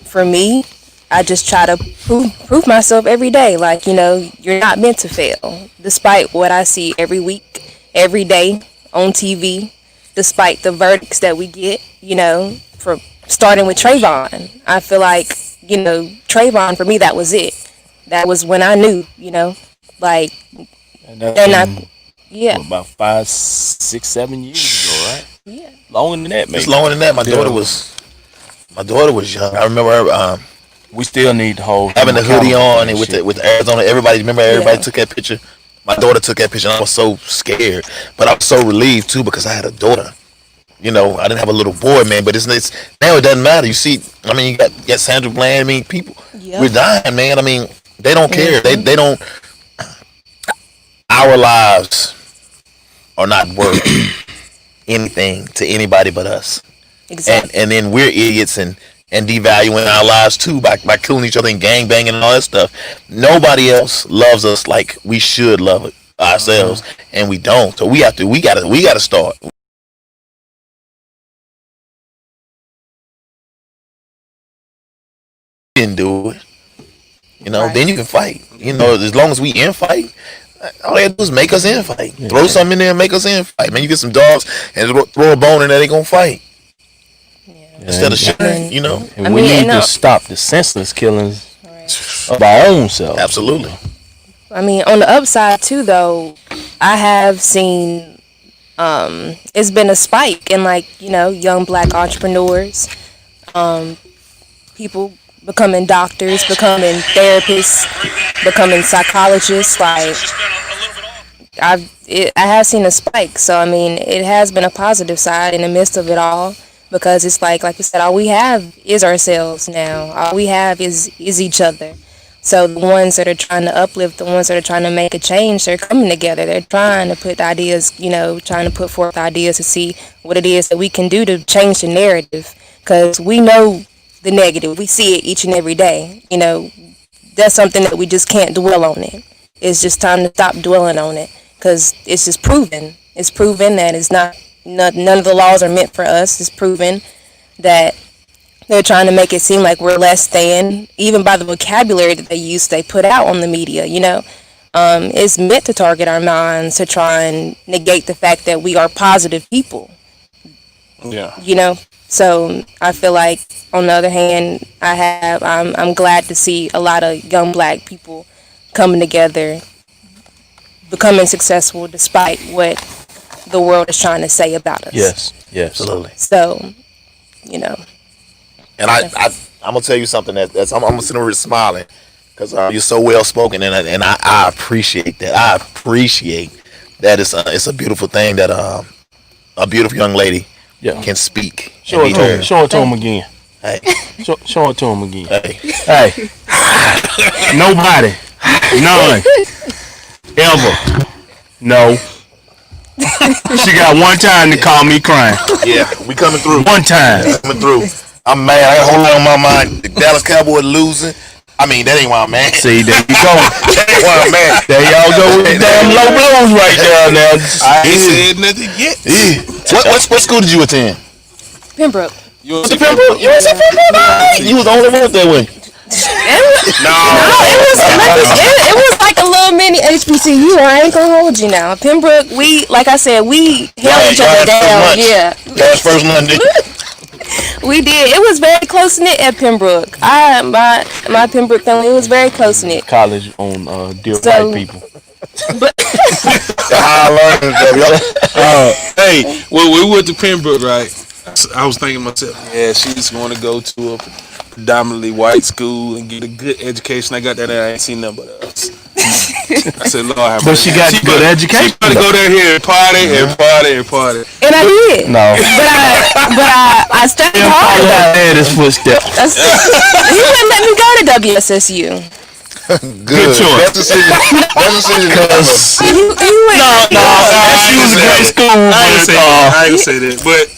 for me, I just try to prove myself every day. Like, you're not meant to fail. Despite what I see every week, every day on TV, despite the verdicts that we get, for starting with Trayvon. I feel like, Trayvon, for me, that was it. That was when I knew, like, And they're not, yeah. About 5, 6, 7 years ago, right? Yeah. Longer than that, maybe. It's longer than that. My daughter was young. I remember her We still need the whole having the hoodie on and with Arizona. Everybody took that picture. My daughter took that picture, and I was so scared, but I was so relieved too because I had a daughter. I didn't have a little boy, man. But it's now it doesn't matter. You see, I mean, you got Sandra Bland. I mean, people, we're dying, man. I mean, they don't care. They don't. Our lives are not worth anything to anybody but us. Exactly. And then we're idiots and devaluing our lives too by killing each other and gang banging and all that stuff. Nobody else loves us like we should love it ourselves, and we don't. So we gotta start. Didn't do it. Right. Then you can fight. As long as we in fight, all they do is make us in fight. Throw something in there and make us in fight. Man, you get some dogs and throw a bone in there, they gonna fight. Instead of shit, And we need to stop the senseless killings of our own selves. Absolutely. I mean, on the upside too, though, I have seen it's been a spike in young black entrepreneurs, people becoming doctors, becoming therapists, becoming psychologists. Like I have seen a spike. So I mean, it has been a positive side in the midst of it all. Because it's like you said, all we have is ourselves now. All we have is each other. So the ones that are trying to uplift, the ones that are trying to make a change, they're coming together. They're trying to put ideas, trying to put forth ideas to see what it is that we can do to change the narrative. Because we know the negative. We see it each and every day. That's something that we just can't dwell on it. It's just time to stop dwelling on it. Because it's just proven. It's proven that it's not... None of the laws are meant for us. It's proven that They're trying to make it seem like we're less than, even by the vocabulary that they put out on the media. It's meant to target our minds to try and negate the fact that we are positive people. Yeah. So I feel like, on the other hand, I'm glad to see a lot of young black people coming together, becoming successful despite what the world is trying to say about us. Yes. Absolutely. So, And I'm gonna tell you something I'm sitting here smiling because you're so well spoken, and I appreciate that. I appreciate that. It's a beautiful thing that a beautiful young lady can speak. Show it to him again. Hey, Show it to him again. hey. Hey. Nobody. None. Ever. No. She got one time to call me crying. Yeah, we coming through. One time. Coming through. I'm mad. I got a whole lot on my mind. The Dallas Cowboys losing. I mean, that ain't why I'm mad. See, there you go. That ain't why I'm mad. There y'all go with the damn low blows right there now. I ain't said nothing yet. What school did you attend? Pembroke. You Was it Pembroke? You was at Pembroke? You was the only one that way. It was like a little mini HBCU. I ain't gonna hold you now. Pembroke, like I said, we held each other down. Yeah. That was first Monday. We did. It was very close knit at Pembroke. My Pembroke family, it was very close knit. College on dear So- white people. Hey, when we went to Pembroke, right? I was thinking to myself, yeah, she's going to go to a predominantly white school and get a good education. I got that. I ain't seen nothing but us. I said, Lord, have But she got good education. She got to go down here and party and party and party. And I did. No. But I studied hard Follow though. her daddy's footsteps. He wouldn't let me go to WSSU. Good choice. That decision. He went. She was a great school, I ain't but gonna say that. But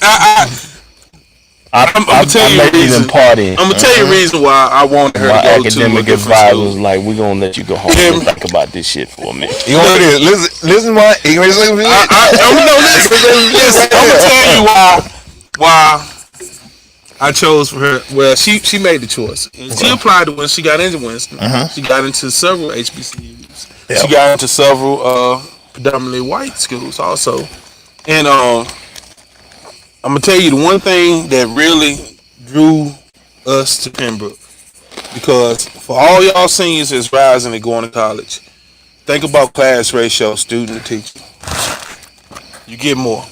I'm gonna tell you a reason. I'm gonna tell you a reason why I wanted her my to go to a academic different advisor school. was like, "We're gonna let you go home and think about this shit for a minute." You know what it is? Listen, why? You ready to say what it is? Listen, I'm gonna tell you why I chose for her. Well, she made the choice. And she applied to Winston. She got into Winston. She got into several HBCUs. Yep. She got into several predominantly white schools also. And I'm gonna tell you the one thing that really drew us to Pembroke, because for all y'all seniors that's rising and going to college, think about class ratio, student to teacher. You get more.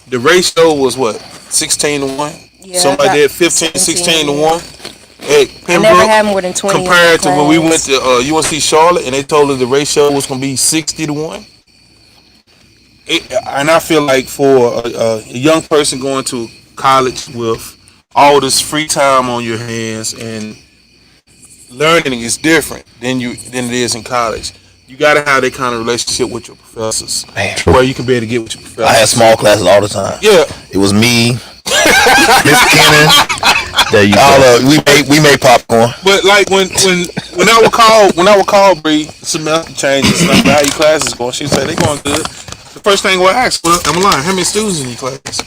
The ratio was what, 16 to 1? Yeah, Something like that, 15, 16 to 1. At Pembroke, I never had more than 20. compared to when we went to UNC Charlotte and they told us the ratio was going to be 60 to 1. And I feel like for a young person going to college with all this free time on your hands and learning is different than it is in college. You gotta have that kind of relationship with your professors, Man, where you can be able to get with your professors. I had small classes all the time. Yeah, It was me, Miss Kennan. There you go. We made popcorn. but like when I would call Bree, semester changes, and how your classes going, she'd say they going good. The first thing I ask, well, I'm lying, how many students in your class?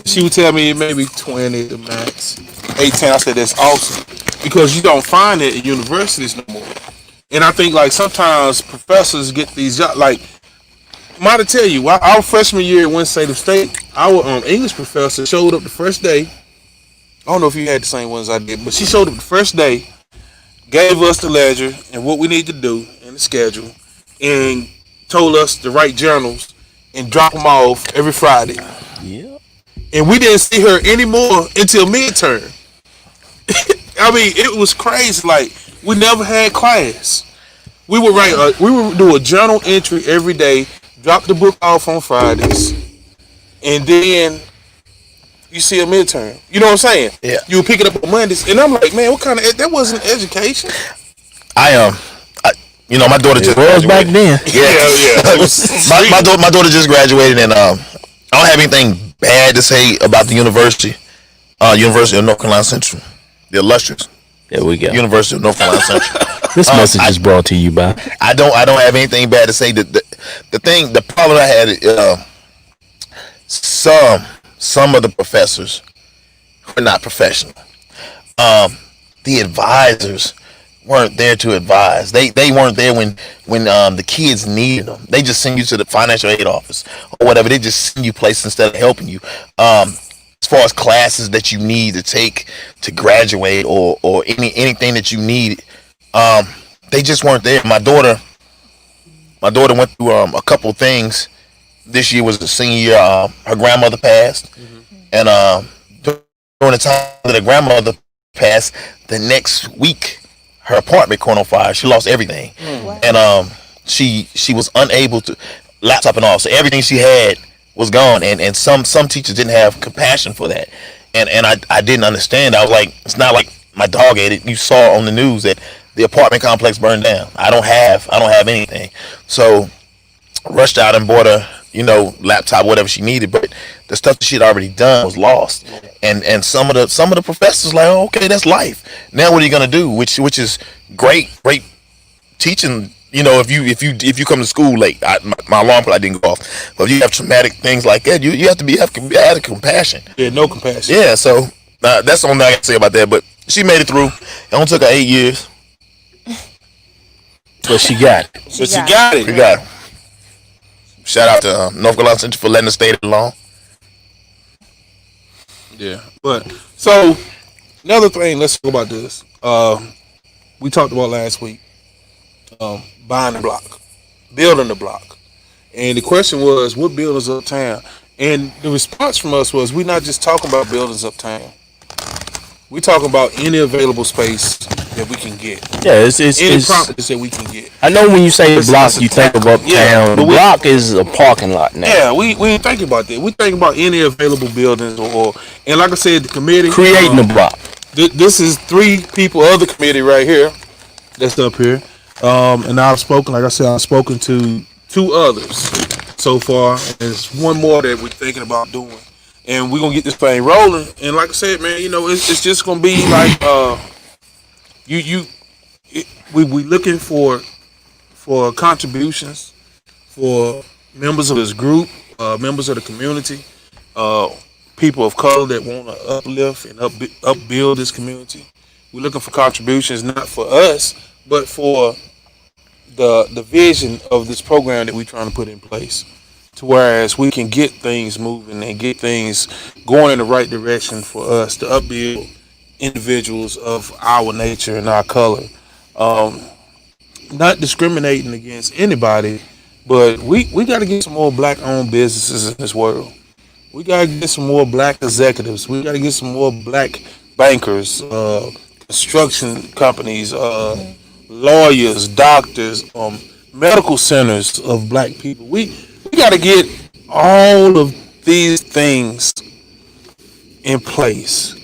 She would tell me maybe 20 to max, 18. I said that's awesome, because you don't find it at universities no more. And I think like sometimes professors get these jobs. Like, I'm about to tell you, our freshman year at WeSaidWatWeSaid State, our English professor showed up the first day. I don't know if you had the same ones I did, but she showed up the first day, gave us the ledger and what we need to do in the schedule, and told us to write journals and drop them off every Friday. Yeah. And we didn't see her anymore until midterm. I mean, it was crazy. Like, we never had class. We would we would do a journal entry every day, drop the book off on Fridays, and then you see a midterm. You know what I'm saying? Yeah. You would pick it up on Mondays, and I'm like, man, what kind of that wasn't education? My daughter just was back graduated. then. Yeah. my daughter just graduated, and I don't have anything bad to say about the university. University of North Carolina Central, the illustrious There we go. University of North Carolina Central. This message is brought to you by. I don't have anything bad to say. The problem I had, some of the professors were not professional. the advisors weren't there to advise. They weren't there when the kids needed them. They just send you to the financial aid office or whatever. They just send you places instead of helping you. As far as classes that you need to take to graduate or anything that you need, they just weren't there. My daughter went through a couple of things. This year was the senior year. Her grandmother passed, and during the time that her grandmother passed, the next week her apartment caught on fire. She lost everything, and she was unable to laptop and all. So everything she had was gone, and some teachers didn't have compassion for that, and I didn't understand. I was like, it's not like my dog ate it. You saw on the news that the apartment complex burned down. I don't have anything, so rushed out and bought her, laptop, whatever she needed, but the stuff that she had already done was lost. And some of the professors like, oh, okay, that's life. Now what are you gonna do? Which is great teaching. If you come to school late, my alarm clock didn't go off. But if you have traumatic things like that, you have to have compassion. Yeah, no compassion. Yeah, so that's the only thing I can say about that. But she made it through. It only took her 8 years, but she got it. She got it. She got it. Shout out to North Carolina Central for letting us stay along. Yeah, but so another thing. Let's talk about this. We talked about last week. Buying the block, building the block, and the question was, what buildings uptown? And the response from us was, we're not just talking about buildings uptown. We're talking about any available space that we can get. Yeah, it's properties that we can get. I know when you say the block, you think of uptown. Yeah, the block is a parking lot now. Yeah, we ain't thinking about that. We think about any available buildings, and like I said, the committee creating the block. This is 3 people of the committee right here. That's up here. And I've spoken to 2 others so far. And there's one more that we're thinking about doing, and we're gonna get this thing rolling. And like I said, man, it's just gonna be like we looking for contributions for members of this group, members of the community, people of color that want to uplift and upbuild this community. We're looking for contributions, not for us, but for the vision of this program that we're trying to put in place, to whereas we can get things moving and get things going in the right direction for us to upbuild individuals of our nature and our color. Not discriminating against anybody, but we got to get some more black-owned businesses in this world. We got to get some more black executives. We got to get some more black bankers, construction companies, lawyers, doctors, medical centers of black people. We got to get all of these things in place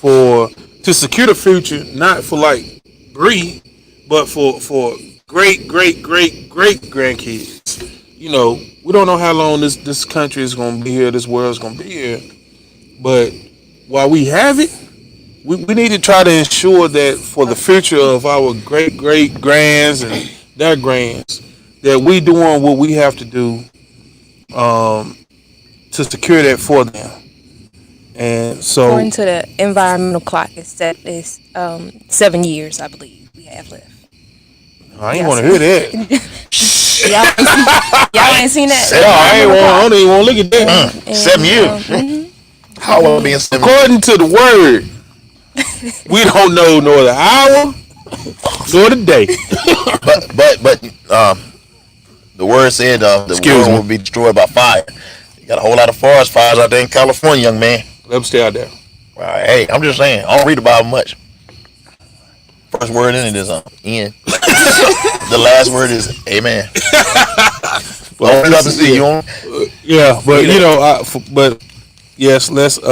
to secure the future, not for like Bree, but for great grandkids. We don't know how long this country is going to be here, this world is going to be here, but while we have it, we need to try to ensure that for the future of our great grands and their grands, that we doing what we have to do to secure that for them. And so, according to the environmental clock, it's 7 years, I believe, we have left. I ain't want to hear that. Y'all ain't seen that? I don't even want to look at that. 7 years. How long being 7 years? According to the word, we don't know nor the hour nor the day. But the word said the world will be destroyed by fire. You got a whole lot of forest fires out there in California, young man. Let them stay out there. All right, hey, I'm just saying, I don't read the Bible much. First word in it is end. The last word is amen. Well, don't to see you. Yeah, but but yes, let's 6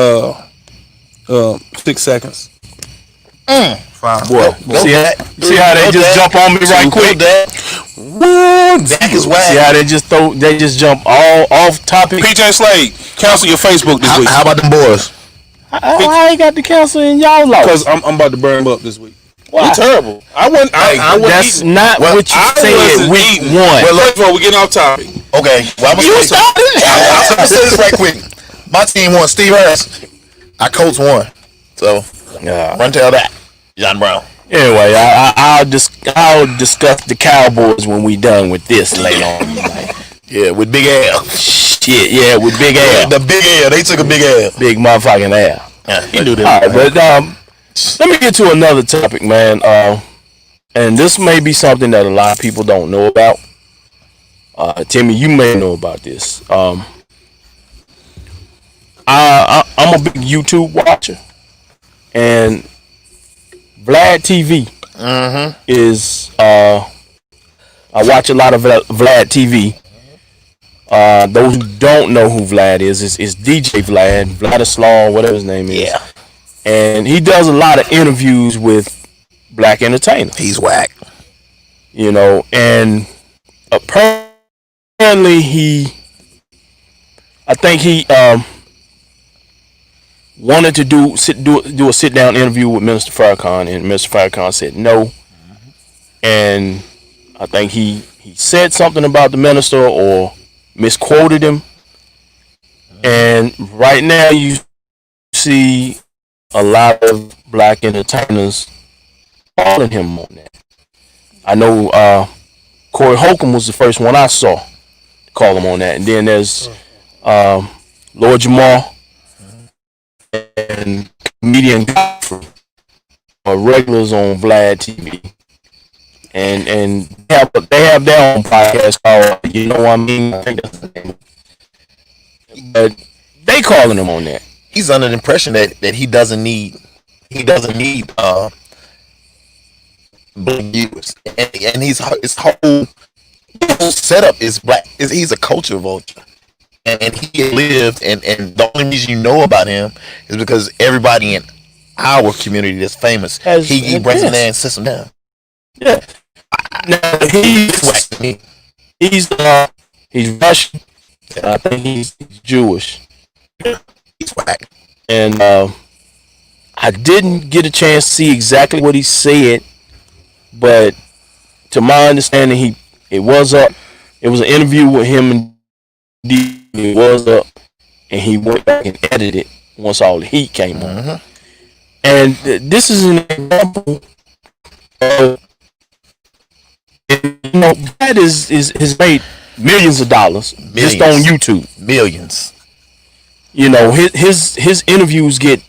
seconds. 5. Boy, see how they just jump on me right quick. Back is wide. See how they just jump all off topic. PJ Slade, cancel your Facebook this week. How about them boys? How they got the council in y'all law? Because I'm about to burn them up this week. Why? They're terrible. That's not what you said week 1. Well, look, we're getting off topic. Okay, well, I'm gonna say this right quick. My team won. Steve Harris. Our coach won. So Run tell that, John Brown. Anyway, I'll discuss the Cowboys when we done with this later on. Yeah, with Big L. Shit, yeah, with Big L. The Big L. They took a Big L. Big motherfucking L. Yeah, he knew that. All right, but let me get to another topic, man. And this may be something that a lot of people don't know about. Timmy, you may know about this. I'm a big YouTube watcher, and Vlad TV is I watch a lot of Vlad TV. Those who don't know who Vlad is DJ Vladislav, whatever his name is. Yeah. And he does a lot of interviews with black entertainers. He's whack. You know, and apparently I think he wanted to do a sit down interview with Minister Farrakhan, and Mr. Farrakhan said no. And I think he said something about the minister or misquoted him. And right now you see a lot of black entertainers calling him on that. I know Corey Holcomb was the first one I saw call him on that, and then there's Lord Jamar and comedian Godfrey are regulars on Vlad TV, and they have their own podcast called You Know What I Mean. I think that's the name. But they calling him on that. He's under the impression that he doesn't need black viewers, and his whole setup is black. He's a culture vulture, and he lived, and the only reason you know about him is because everybody in our community that's famous, he brings them there and sits them down. Yeah. Now he's Russian. I think he's Jewish. Yeah, he's whack. And I didn't get a chance to see exactly what he said, but to my understanding, it was an interview with him, and it was up, and he went back and edited it once all the heat came on. And this is an example of, you know, that is made millions of dollars just on YouTube. Millions. You know, his interviews get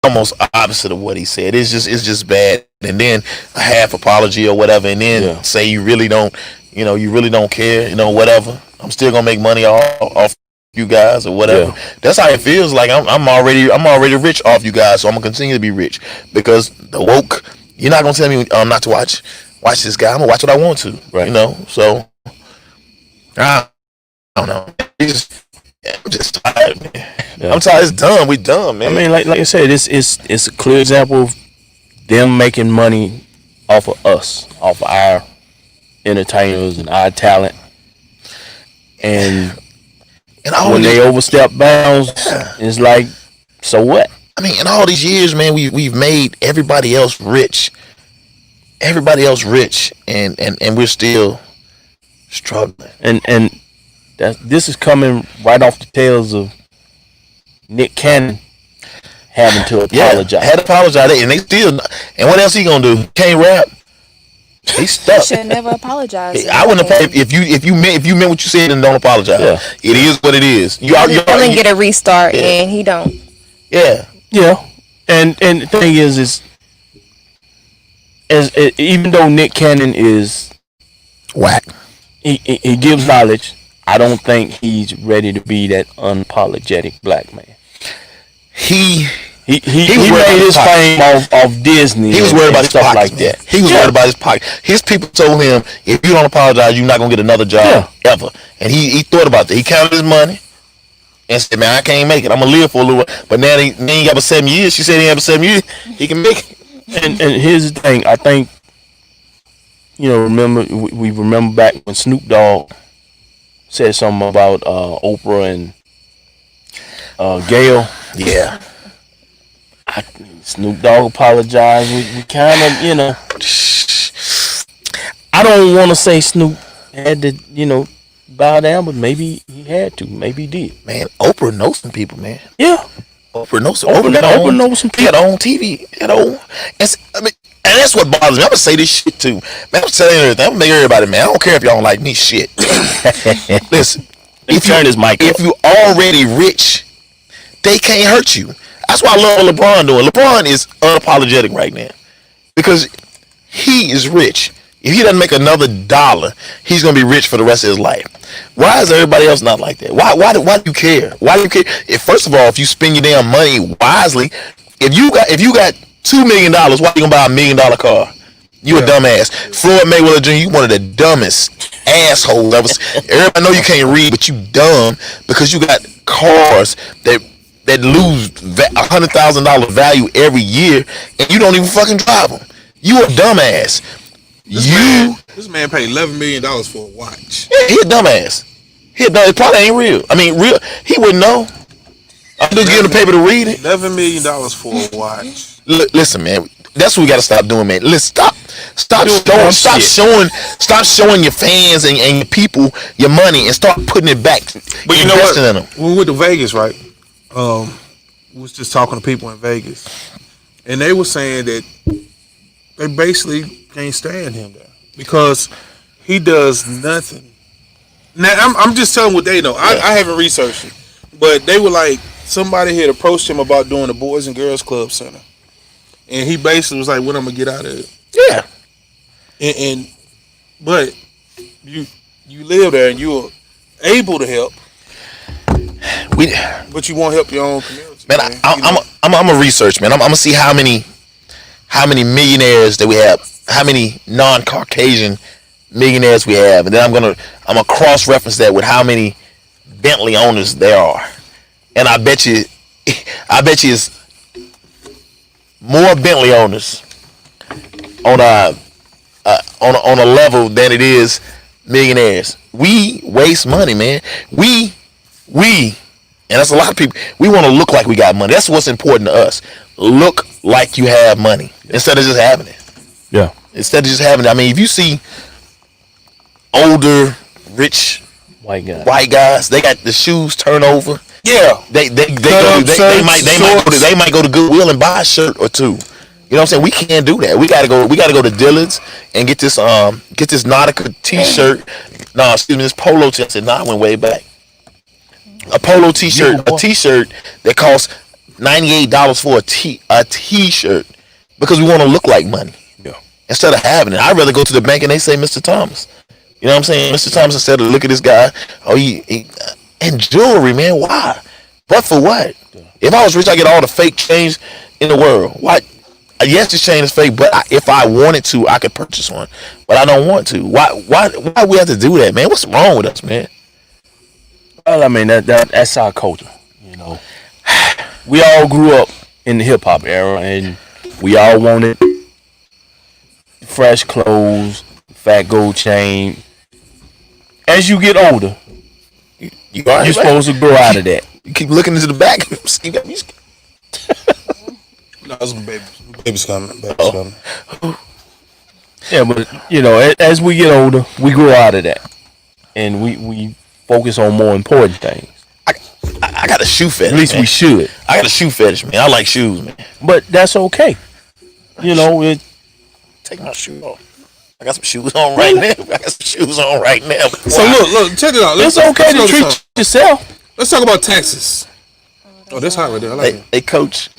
almost opposite of what he said. It's just bad. And then a half apology or whatever, and then say you really don't care, whatever. I'm still gonna make money off you guys or whatever. Yeah. That's how it feels. Like I'm already rich off you guys, so I'm gonna continue to be rich because the woke. You're not gonna tell me not to watch this guy. I'm gonna watch what I want to. Right. So I don't know. I'm just tired, man. Yeah. I'm tired. It's done. We done, man. I mean, like I said, it's a clear example of them making money off of us, off of our entertainers and our talent, and all when they overstep bounds, it's like, so what? I mean, in all these years, man, we've made everybody else rich. Everybody else rich, and we're still struggling. And this is coming right off the tails of Nick Cannon having to apologize. Yeah, had to apologize, and they still. And what else he gonna do? Can't rap. He's stuck. Should never apologize. I wouldn't have paid if you meant what you said and don't apologize. Yeah. It is what it is. You didn't get a restart, and he don't. Yeah. Yeah. And the thing is even though Nick Cannon is whack, he gives knowledge. I don't think he's ready to be that unapologetic black man. He made his fame off Disney. He was worried about his stuff pockets, like that. He was worried about his pocket. His people told him, if you don't apologize, you're not gonna get another job ever. And he thought about that. He counted his money and said, man, I can't make it. I'm gonna live for a little while. But now he ain't got but 7 years. She said he had but 7 years. He can make it. And here's the thing. I think, we remember back when Snoop Dogg said something about Oprah and Gayle. Yeah. Snoop Dogg apologized. We kind of, I don't want to say Snoop had to, bow down, but maybe he had to. Maybe he did. Man, Oprah knows some people, man. Yeah. Oprah knows some people. Oprah knows some people. He had her own TV. And that's what bothers me. I'm going to say this shit too. Man, I'm saying everything. I'm going to make everybody, man. I don't care if y'all don't like me, shit. Listen. If you already rich, they can't hurt you. That's why I love what LeBron doing. LeBron is unapologetic right now because he is rich. If he doesn't make another dollar, he's gonna be rich for the rest of his life. Why is everybody else not like that? Why do you care? Why do you care? First of all, if you spend your damn money wisely, if you got $2 million, why you gonna buy $1 million car? You a dumbass. Floyd Mayweather Jr., you one of the dumbest assholes ever. Everybody know you can't read, but you dumb because you got cars that lose $100,000 value every year, and you don't even fucking drive them. You a dumbass. This man paid $11 million for a watch. Yeah, he a dumbass. It probably ain't real. I mean, real. He wouldn't know. I'm just giving the paper to read it. $11 million for a watch. Listen, man. That's what we gotta stop doing, man. Listen, stop showing your fans and your people your money and start putting it back. But you know what? When we went to Vegas, right? We was just talking to people in Vegas, and they were saying that they basically can't stand him there because he does nothing. Now I'm just telling what they know. I haven't researched it, but they were like somebody had approached him about doing the Boys and Girls Club Center, and he basically was like, "What I'm gonna get out of it?" Yeah. But you live there and you're able to help. But you won't help your own community. Man, I'm a research, man. I'm gonna see how many millionaires that we have, how many non-Caucasian millionaires we have, and then I'm gonna cross-reference that with how many Bentley owners there are, and I bet you it's more Bentley owners on a level than it is millionaires. We waste money, man. We and that's a lot of people. We want to look like we got money. That's what's important to us. Look like you have money instead of just having it. Yeah. Instead of just having it. I mean, if you see older, rich white guys, they got the shoes turnover. Yeah. They might go to Goodwill and buy a shirt or two. You know what I'm saying? We can't do that. We gotta go to Dillard's and get this Nautica t-shirt. No, excuse me, this polo t-shirt. I went way back. A polo t-shirt, a t-shirt that costs $98 for a t-shirt because we want to look like money. Yeah. Instead of having it, I'd rather go to the bank and they say Mr. Thomas. You know what I'm saying? Mr. Thomas, instead of look at this guy, he and jewelry, man. Why? But for what? Yeah. If I was rich, I get all the fake change in the world. Why? Yes, this chain is fake, but if I wanted to, I could purchase one. But I don't want to. Why we have to do that, man? What's wrong with us, man? Well, I mean that's our culture, you know. We all grew up in the hip hop era, and we all wanted fresh clothes, fat gold chain. As you get older, You are you're supposed to grow out of that. You keep looking into the back. No, some baby's coming. Baby's coming. Yeah, but as we get older, we grow out of that, and we focus on more important things. I got a shoe fetish. At least man. we should. I got a shoe fetish, man. I like shoes, man. But that's okay. Take my shoe off. I got some shoes on right now. So look, check it out. It's okay to treat yourself. Let's talk about taxes. Oh, that's hot right there. I like it. Hey, coach.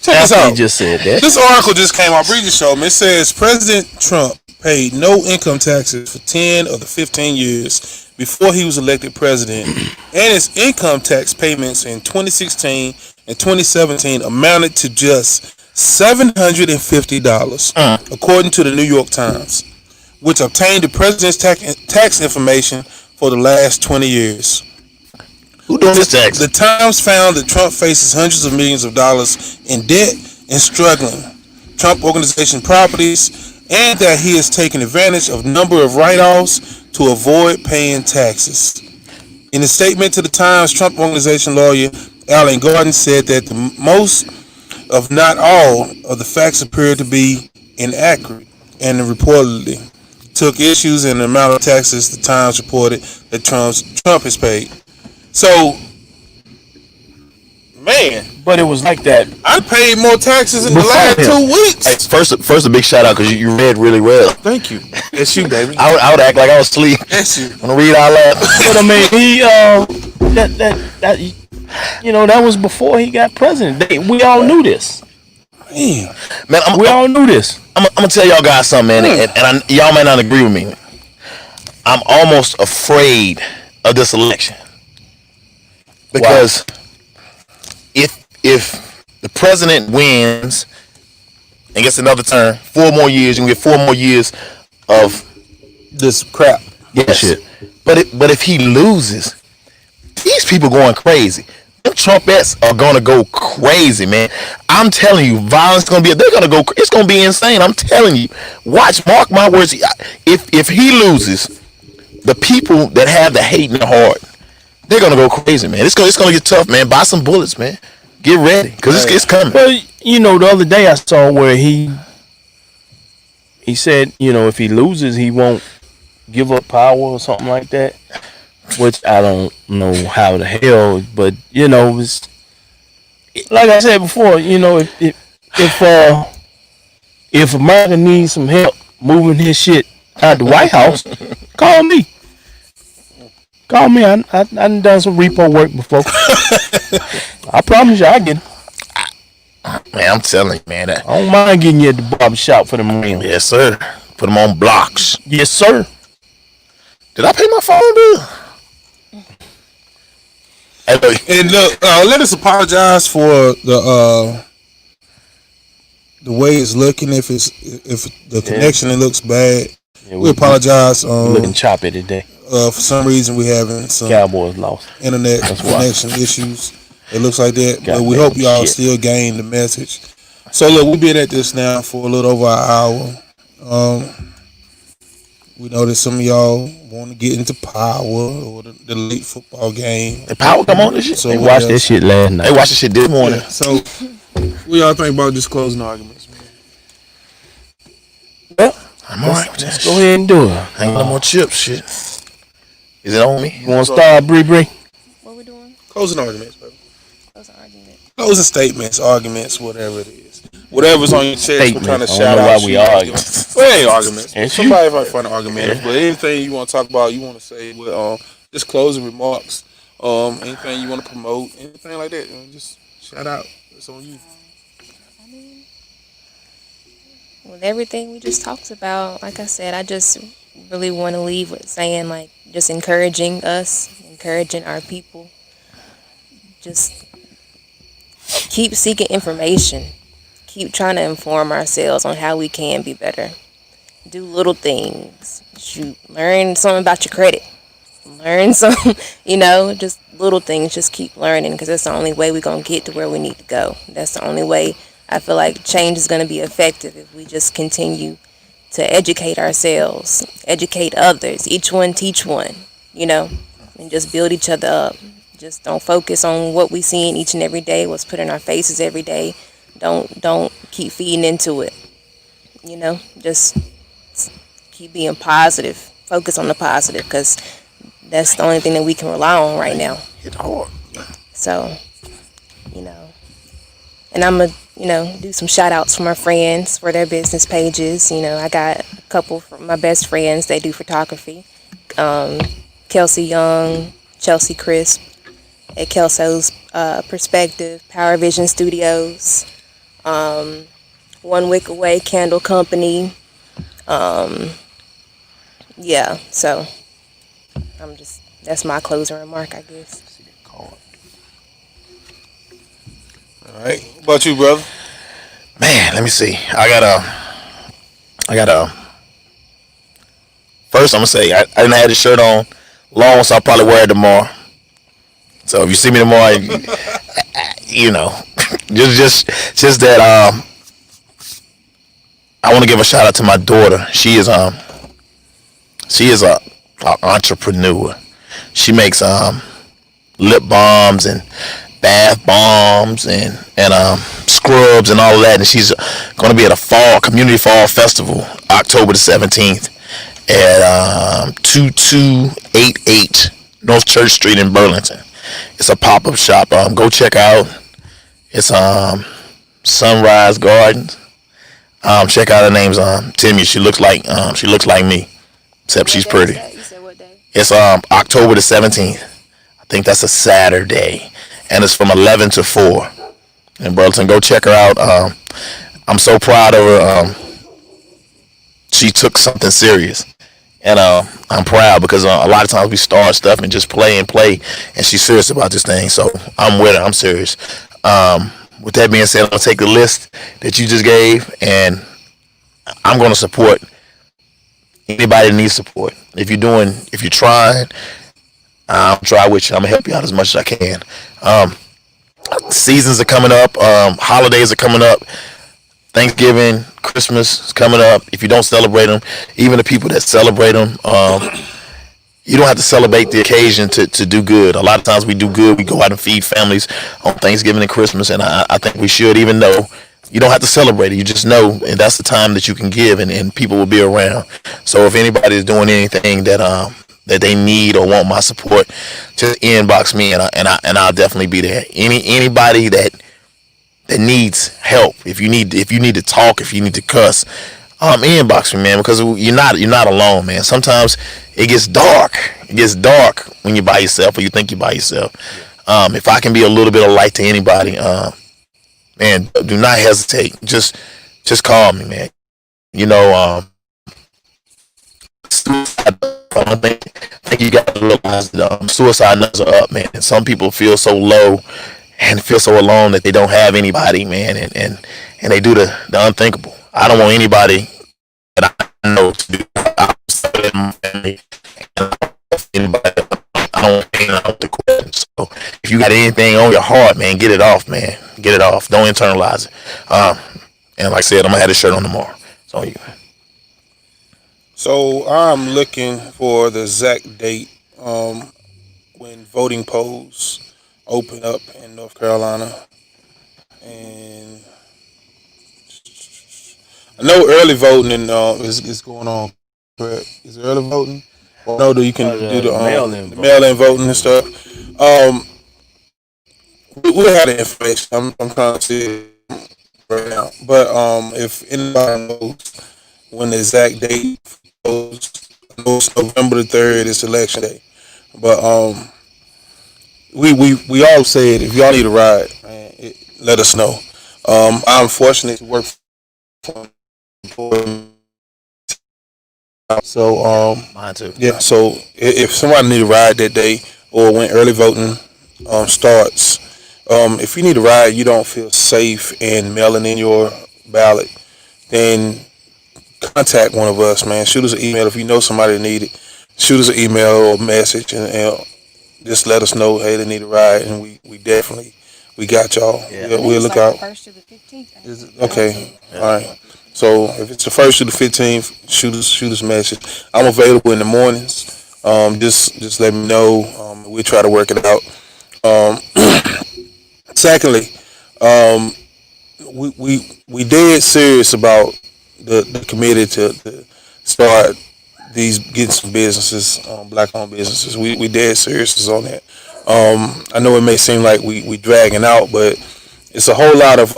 Check this out. You just said that. This article just came out. Read the show, man. It says President Trump paid no income taxes for 10 of the 15 years before he was elected president, and his income tax payments in 2016 and 2017 amounted to just $750, according to the New York Times, which obtained the president's tax information for the last 20 years. Who doing this tax? The Times found that Trump faces hundreds of millions of dollars in debt and struggling Trump Organization properties, and that he has taken advantage of a number of write-offs to avoid paying taxes. In a statement to the Times, Trump Organization lawyer Alan Gordon said that the most of not all of the facts appeared to be inaccurate, and reportedly took issues in the amount of taxes the Times reported that Trump has paid. So, man, But it was like that. I paid more taxes in the last 2 weeks. Hey, first a big shout out because you read really well. Thank you. That's you, baby. I would act like I was asleep. That's you. I'm gonna read out loud. But I mean, he that was before he got president. We all knew this. Man, We all knew this. I'm gonna tell y'all guys something, man, and y'all may not agree with me. I'm almost afraid of this election because if the president wins and gets another term, 4 more years, you can get 4 more years of this crap. yes. Shit. But if he loses, these people going crazy. Them Trumpettes are gonna go crazy, man. I'm telling you, violence is gonna be. They're gonna go. It's gonna be insane. I'm telling you. Mark my words. If he loses, the people that have the hate in their heart, they're gonna go crazy, man. It's gonna get tough, man. Buy some bullets, man. Get ready, cause it's coming. Well, the other day I saw where he said, if he loses, he won't give up power or something like that. Which I don't know how the hell, but it's like I said before. If America needs some help moving his shit out the White House, call me. Call me. I done some repo work before. I promise you, I get it. Man, I'm telling you, man. I don't mind getting you at the barbershop for them rims. Yes, sir. Put them on blocks. Yes, sir. Did I pay my phone bill? And look, let us apologize for the way it's looking. If the connection it looks bad, we apologize. Looking choppy today. For some reason we having some Cowboys lost internet connection issues. It looks like that, but we hope y'all still gain the message. So look, we've been at this now for a little over an hour. We know that some of y'all want to get into Power or the late football game. The Power come on this shit? So they watched this shit last night. They watched this shit this morning. Yeah, so what y'all think about just closing arguments, man? Well, I'm alright. Let's go ahead and do it. Ain't no more chips, shit. Is it on me? You want to start, Bree? What we doing? Closing arguments, baby. Closing argument. Closing statements, arguments, whatever it is. Whatever's on your chest, we're trying to Statements. I shout don't know out. why we argue. Well, it ain't arguments. Ain't Somebody might find an argument, but anything you want to talk about, you want to say, just closing remarks, anything you want to promote, anything like that, just shout out. It's on you. With everything we just talked about, like I said, I just really want to leave with saying, like, just encouraging us, encouraging our people. Just keep seeking information. Keep trying to inform ourselves on how we can be better. Do little things. Learn something about your credit. Learn some, just little things. Just keep learning, because that's the only way we're going to get to where we need to go. That's the only way I feel like change is going to be effective if we just continue to educate ourselves, educate others, each one teach one, you know, and just build each other up. Just don't focus on what we seeing each and every day, what's put in our faces every day. Don't keep feeding into it. You know, just keep being positive. Focus on the positive because that's the only thing that we can rely on right now. Hit hard. So, you know, and I'm going to, do some shout outs for my friends for their business pages. You know, I got a couple from my best friends. They do photography. Kelsey Young, Chelsea Crisp at Kelso's Perspective, Power Vision Studios, One Wick Away Candle Company. Yeah, so that's my closing remark, I guess. All right. What about you, brother? Man, let me see. I got a. First, I'm gonna say I didn't have this shirt on long, so I'll probably wear it tomorrow. So if you see me tomorrow, just that. I want to give a shout out to my daughter. She is a entrepreneur. She makes lip balms and bath bombs and scrubs and all of that, and she's going to be at a community fall festival October the 17th at 2288 North Church Street in Burlington. It's a pop-up shop. Go check out. It's Sunrise Gardens. Check out her name's Timmy. She looks like me, except she's pretty. You said what day? It's October the 17th. I think that's a Saturday, and it's from 11 to 4 in Burlington. Go check her out. I'm so proud of her. She took something serious, and I'm proud because a lot of times we start stuff and just play, and she's serious about this thing. So I'm with her. I'm serious. With that being said, I'm gonna take the list that you just gave, and I'm gonna support anybody that needs support. If you're trying, I'll try with you. I'm gonna help you out as much as I can. Seasons are coming up. Holidays are coming up. Thanksgiving, Christmas is coming up. If you don't celebrate them, even the people that celebrate them, you don't have to celebrate the occasion to do good. A lot of times we do good. We go out and feed families on Thanksgiving and Christmas, and I think we should, even though you don't have to celebrate it. You just know, and that's the time that you can give, and people will be around. So if anybody is doing anything that they need or want my support, just inbox me, and I'll definitely be there. Anybody that needs help, if you need to talk, if you need to cuss, inbox me, man, because you're not alone, man. Sometimes it gets dark. It gets dark when you're by yourself or you think you're by yourself. If I can be a little bit of light to anybody, man, do not hesitate. Just call me, man. Suicide, I think you got to realize that suicide numbers are up, man. And some people feel so low and feel so alone that they don't have anybody, man, and they do the unthinkable. I don't want anybody that I know to do outside of my family. Anybody, I don't pain out the question. So if you got anything on your heart, man, get it off, man. Get it off. Don't internalize it. And like I said, I'm gonna have this shirt on tomorrow. It's on you. So I'm looking for the exact date when voting polls open up in North Carolina, and I know early voting is going on. Correct? Is it early voting? Or no, you can do the mail-in voting and stuff. We have the information. I'm trying to see it right now. But if anybody knows when the exact date goes, I know it's November the 3rd. It's election day. But we all said if y'all need a ride, man, let us know. I'm fortunate to work for. So Mine too. yeah. So if somebody need a ride that day or when early voting starts, if you need a ride, you don't feel safe in mailing in your ballot, then contact one of us, man. Shoot us an email if you know somebody that need it. Shoot us an email or message and just let us know, hey, they need a ride, and we definitely we got y'all. Yeah. We'll look out. First to the 15th. Is it? Okay. All right. So if it's the 1st to the 15th, shoot us a message. I'm available in the mornings. Just let me know. We'll try to work it out. Um, secondly, um, we dead serious about the committee to start getting some businesses, black owned businesses. We dead serious on that. I know it may seem like we dragging out, but it's a whole lot of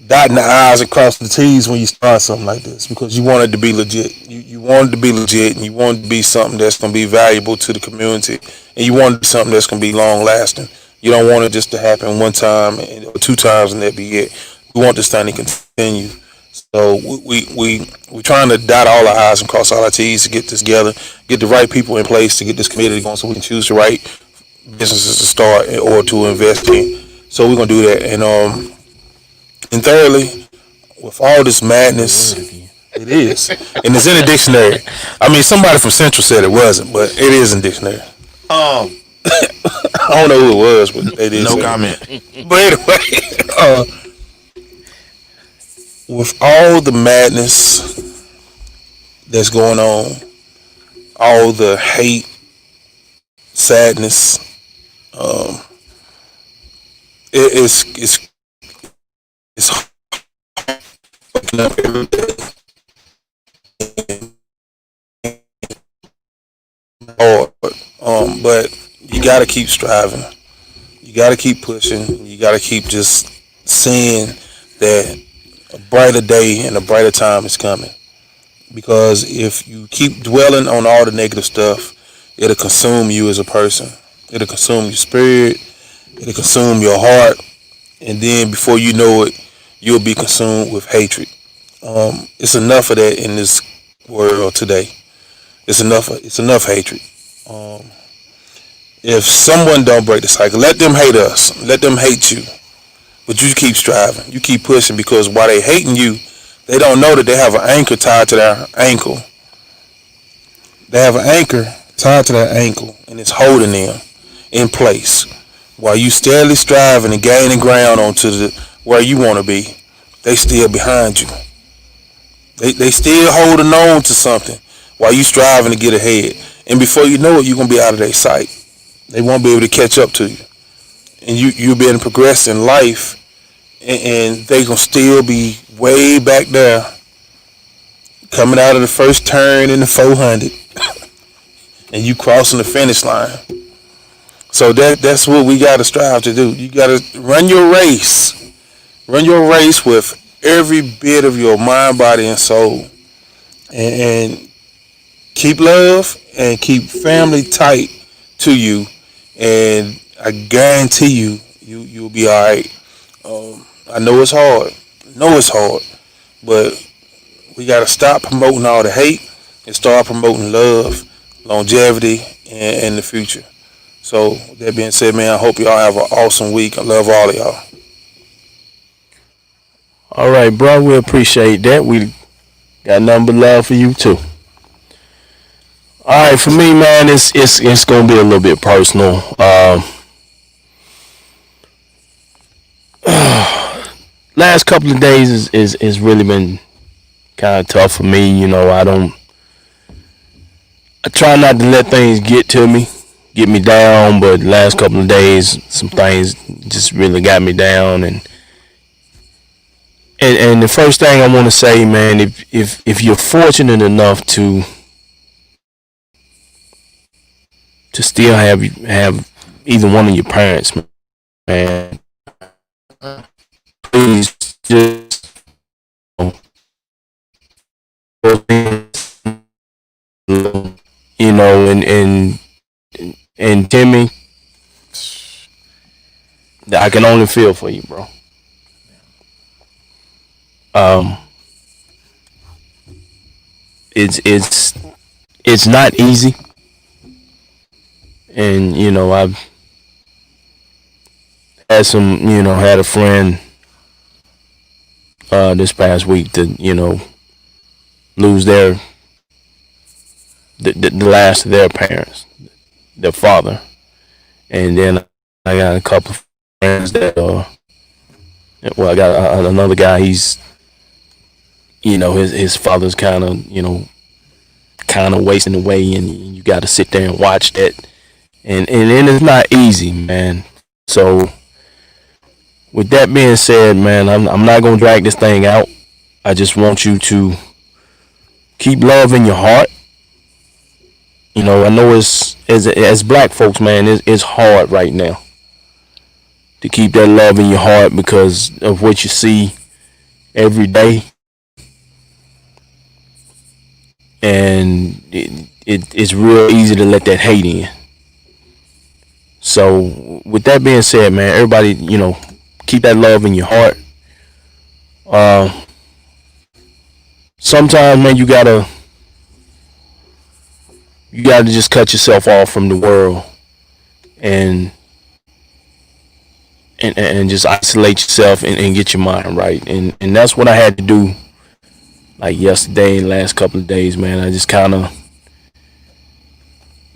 dotting the I's and crossing the T's when you start something like this, because you want it to be legit. You want it to be legit, and you want it to be something that's going to be valuable to the community, and you want it to be something that's going to be long lasting. You don't want it just to happen one time or two times and that be it. We want this thing to continue. So we're trying to dot all our I's and cross all our T's to get this together, get the right people in place to get this committee going, so we can choose the right businesses to start or to invest in. So we're gonna do that, and thirdly, with all this madness, it is, and it's in the dictionary. I mean, somebody from Central said it wasn't, but it is in the dictionary. I don't know who it was, but they did. No say comment. it. But anyway, with all the madness that's going on, all the hate, sadness, it's waking up every day. Hard, but you gotta keep striving. You gotta keep pushing. You gotta keep just seeing that a brighter day and a brighter time is coming. Because if you keep dwelling on all the negative stuff, it'll consume you as a person. It'll consume your spirit. It'll consume your heart. And then before you know it, you'll be consumed with hatred. It's enough of that in this world today. It's enough hatred. If someone don't break the cycle, let them hate us. Let them hate you. But you keep striving. You keep pushing, because while they hating you, they don't know that they have an anchor tied to their ankle. They have an anchor tied to their ankle, and it's holding them in place. While you steadily striving and gaining ground onto where you want to be, they still behind you. They still holding on to something while you striving to get ahead. And before you know it, you're going to be out of their sight. They won't be able to catch up to you. And you'll be able to progress in life, and they going to still be way back there, coming out of the first turn in the 400, and you crossing the finish line. So that's what we got to strive to do. You got to run your race. Run your race with every bit of your mind, body, and soul. And keep love and keep family tight to you. And I guarantee you'll be all right. I know it's hard. But we got to stop promoting all the hate and start promoting love, longevity, and the future. So, that being said, man, I hope y'all have an awesome week. I love all of y'all. All right, bro. We appreciate that. We got nothing but love for you too. All right, for me, man, it's gonna be a little bit personal. Last couple of days is really been kind of tough for me. You know, I try not to let things get me down, but last couple of days, some things just really got me down, and the first thing I want to say, man, if you're fortunate enough to still have either one of your parents, man, please just, you know, and Timmy, I can only feel for you, bro. It's not easy, and you know, I've had a friend this past week to, you know, lose the last of their parents, their father, and then I got a couple of friends that well, I got another guy. He's, his father's kind of wasting away, and you got to sit there and watch that, and it's not easy, man. So with that being said, man, I'm not gonna drag this thing out. I just want you to keep love in your heart. I know it's as black folks, man, it's hard right now to keep that love in your heart because of what you see every day, and it's real easy to let that hate in. So with that being said, man, everybody, keep that love in your heart. Sometimes, man, you gotta just cut yourself off from the world and just isolate yourself and get your mind right. And that's what I had to do, like yesterday and last couple of days, man. I just kind of,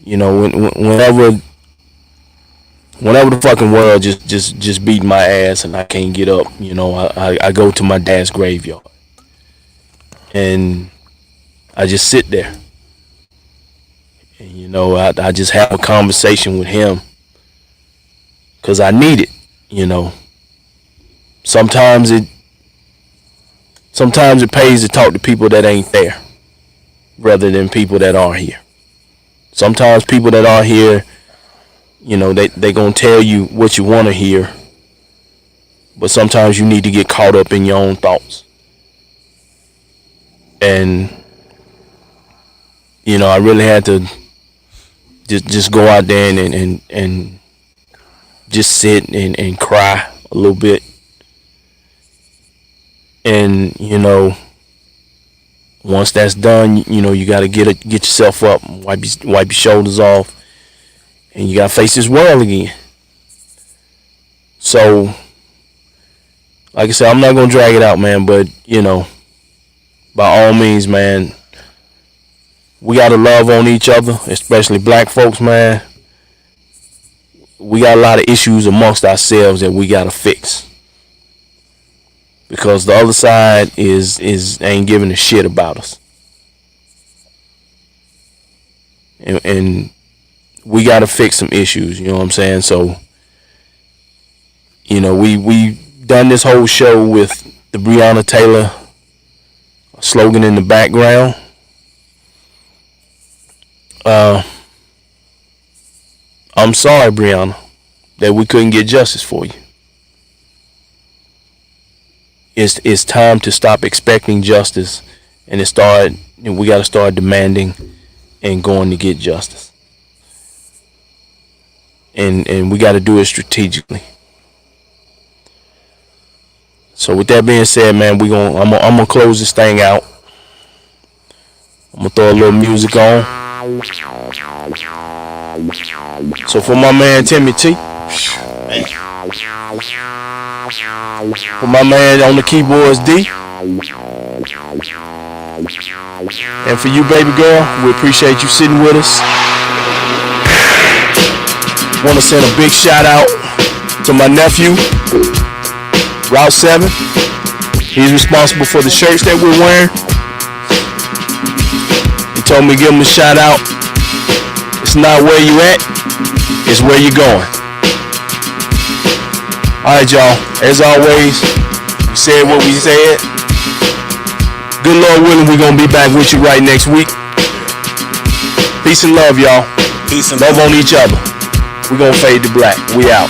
whenever the fucking world just beat my ass and I can't get up, I go to my dad's graveyard and I just sit there. And I just have a conversation with him because I need it. Sometimes it pays to talk to people that ain't there rather than people that are here. Sometimes people that are here, they gonna tell you what you want to hear, but sometimes you need to get caught up in your own thoughts. And I really had to just go out there and just sit and cry a little bit. And once that's done, you got to get yourself up, wipe your shoulders off, and you got to face this world again. So, like I said, I'm not gonna drag it out, man. But by all means, man, we gotta love on each other, especially black folks, man. We got a lot of issues amongst ourselves that we gotta fix. Because the other side ain't giving a shit about us. And we gotta fix some issues, you know what I'm saying? So, we done this whole show with the Breonna Taylor slogan in the background. I'm sorry, Breonna, that we couldn't get justice for you. It's time to stop expecting justice and we got to start demanding and going to get justice. And we got to do it strategically. So with that being said, man, I'm gonna close this thing out. I'm gonna throw a little music on. So for my man Timmy T, for my man on the keyboards D, and for you, baby girl, we appreciate you sitting with us. Want to send a big shout out to my nephew, Route 7. He's responsible for the shirts that we're wearing. He told me to give him a shout out. It's not where you at, it's where you going. Alright, y'all, as always, we said what we said. Good Lord willing, we're gonna be back with you right next week. Peace and love, y'all. Peace and love on each other. We're gonna fade to black. We out.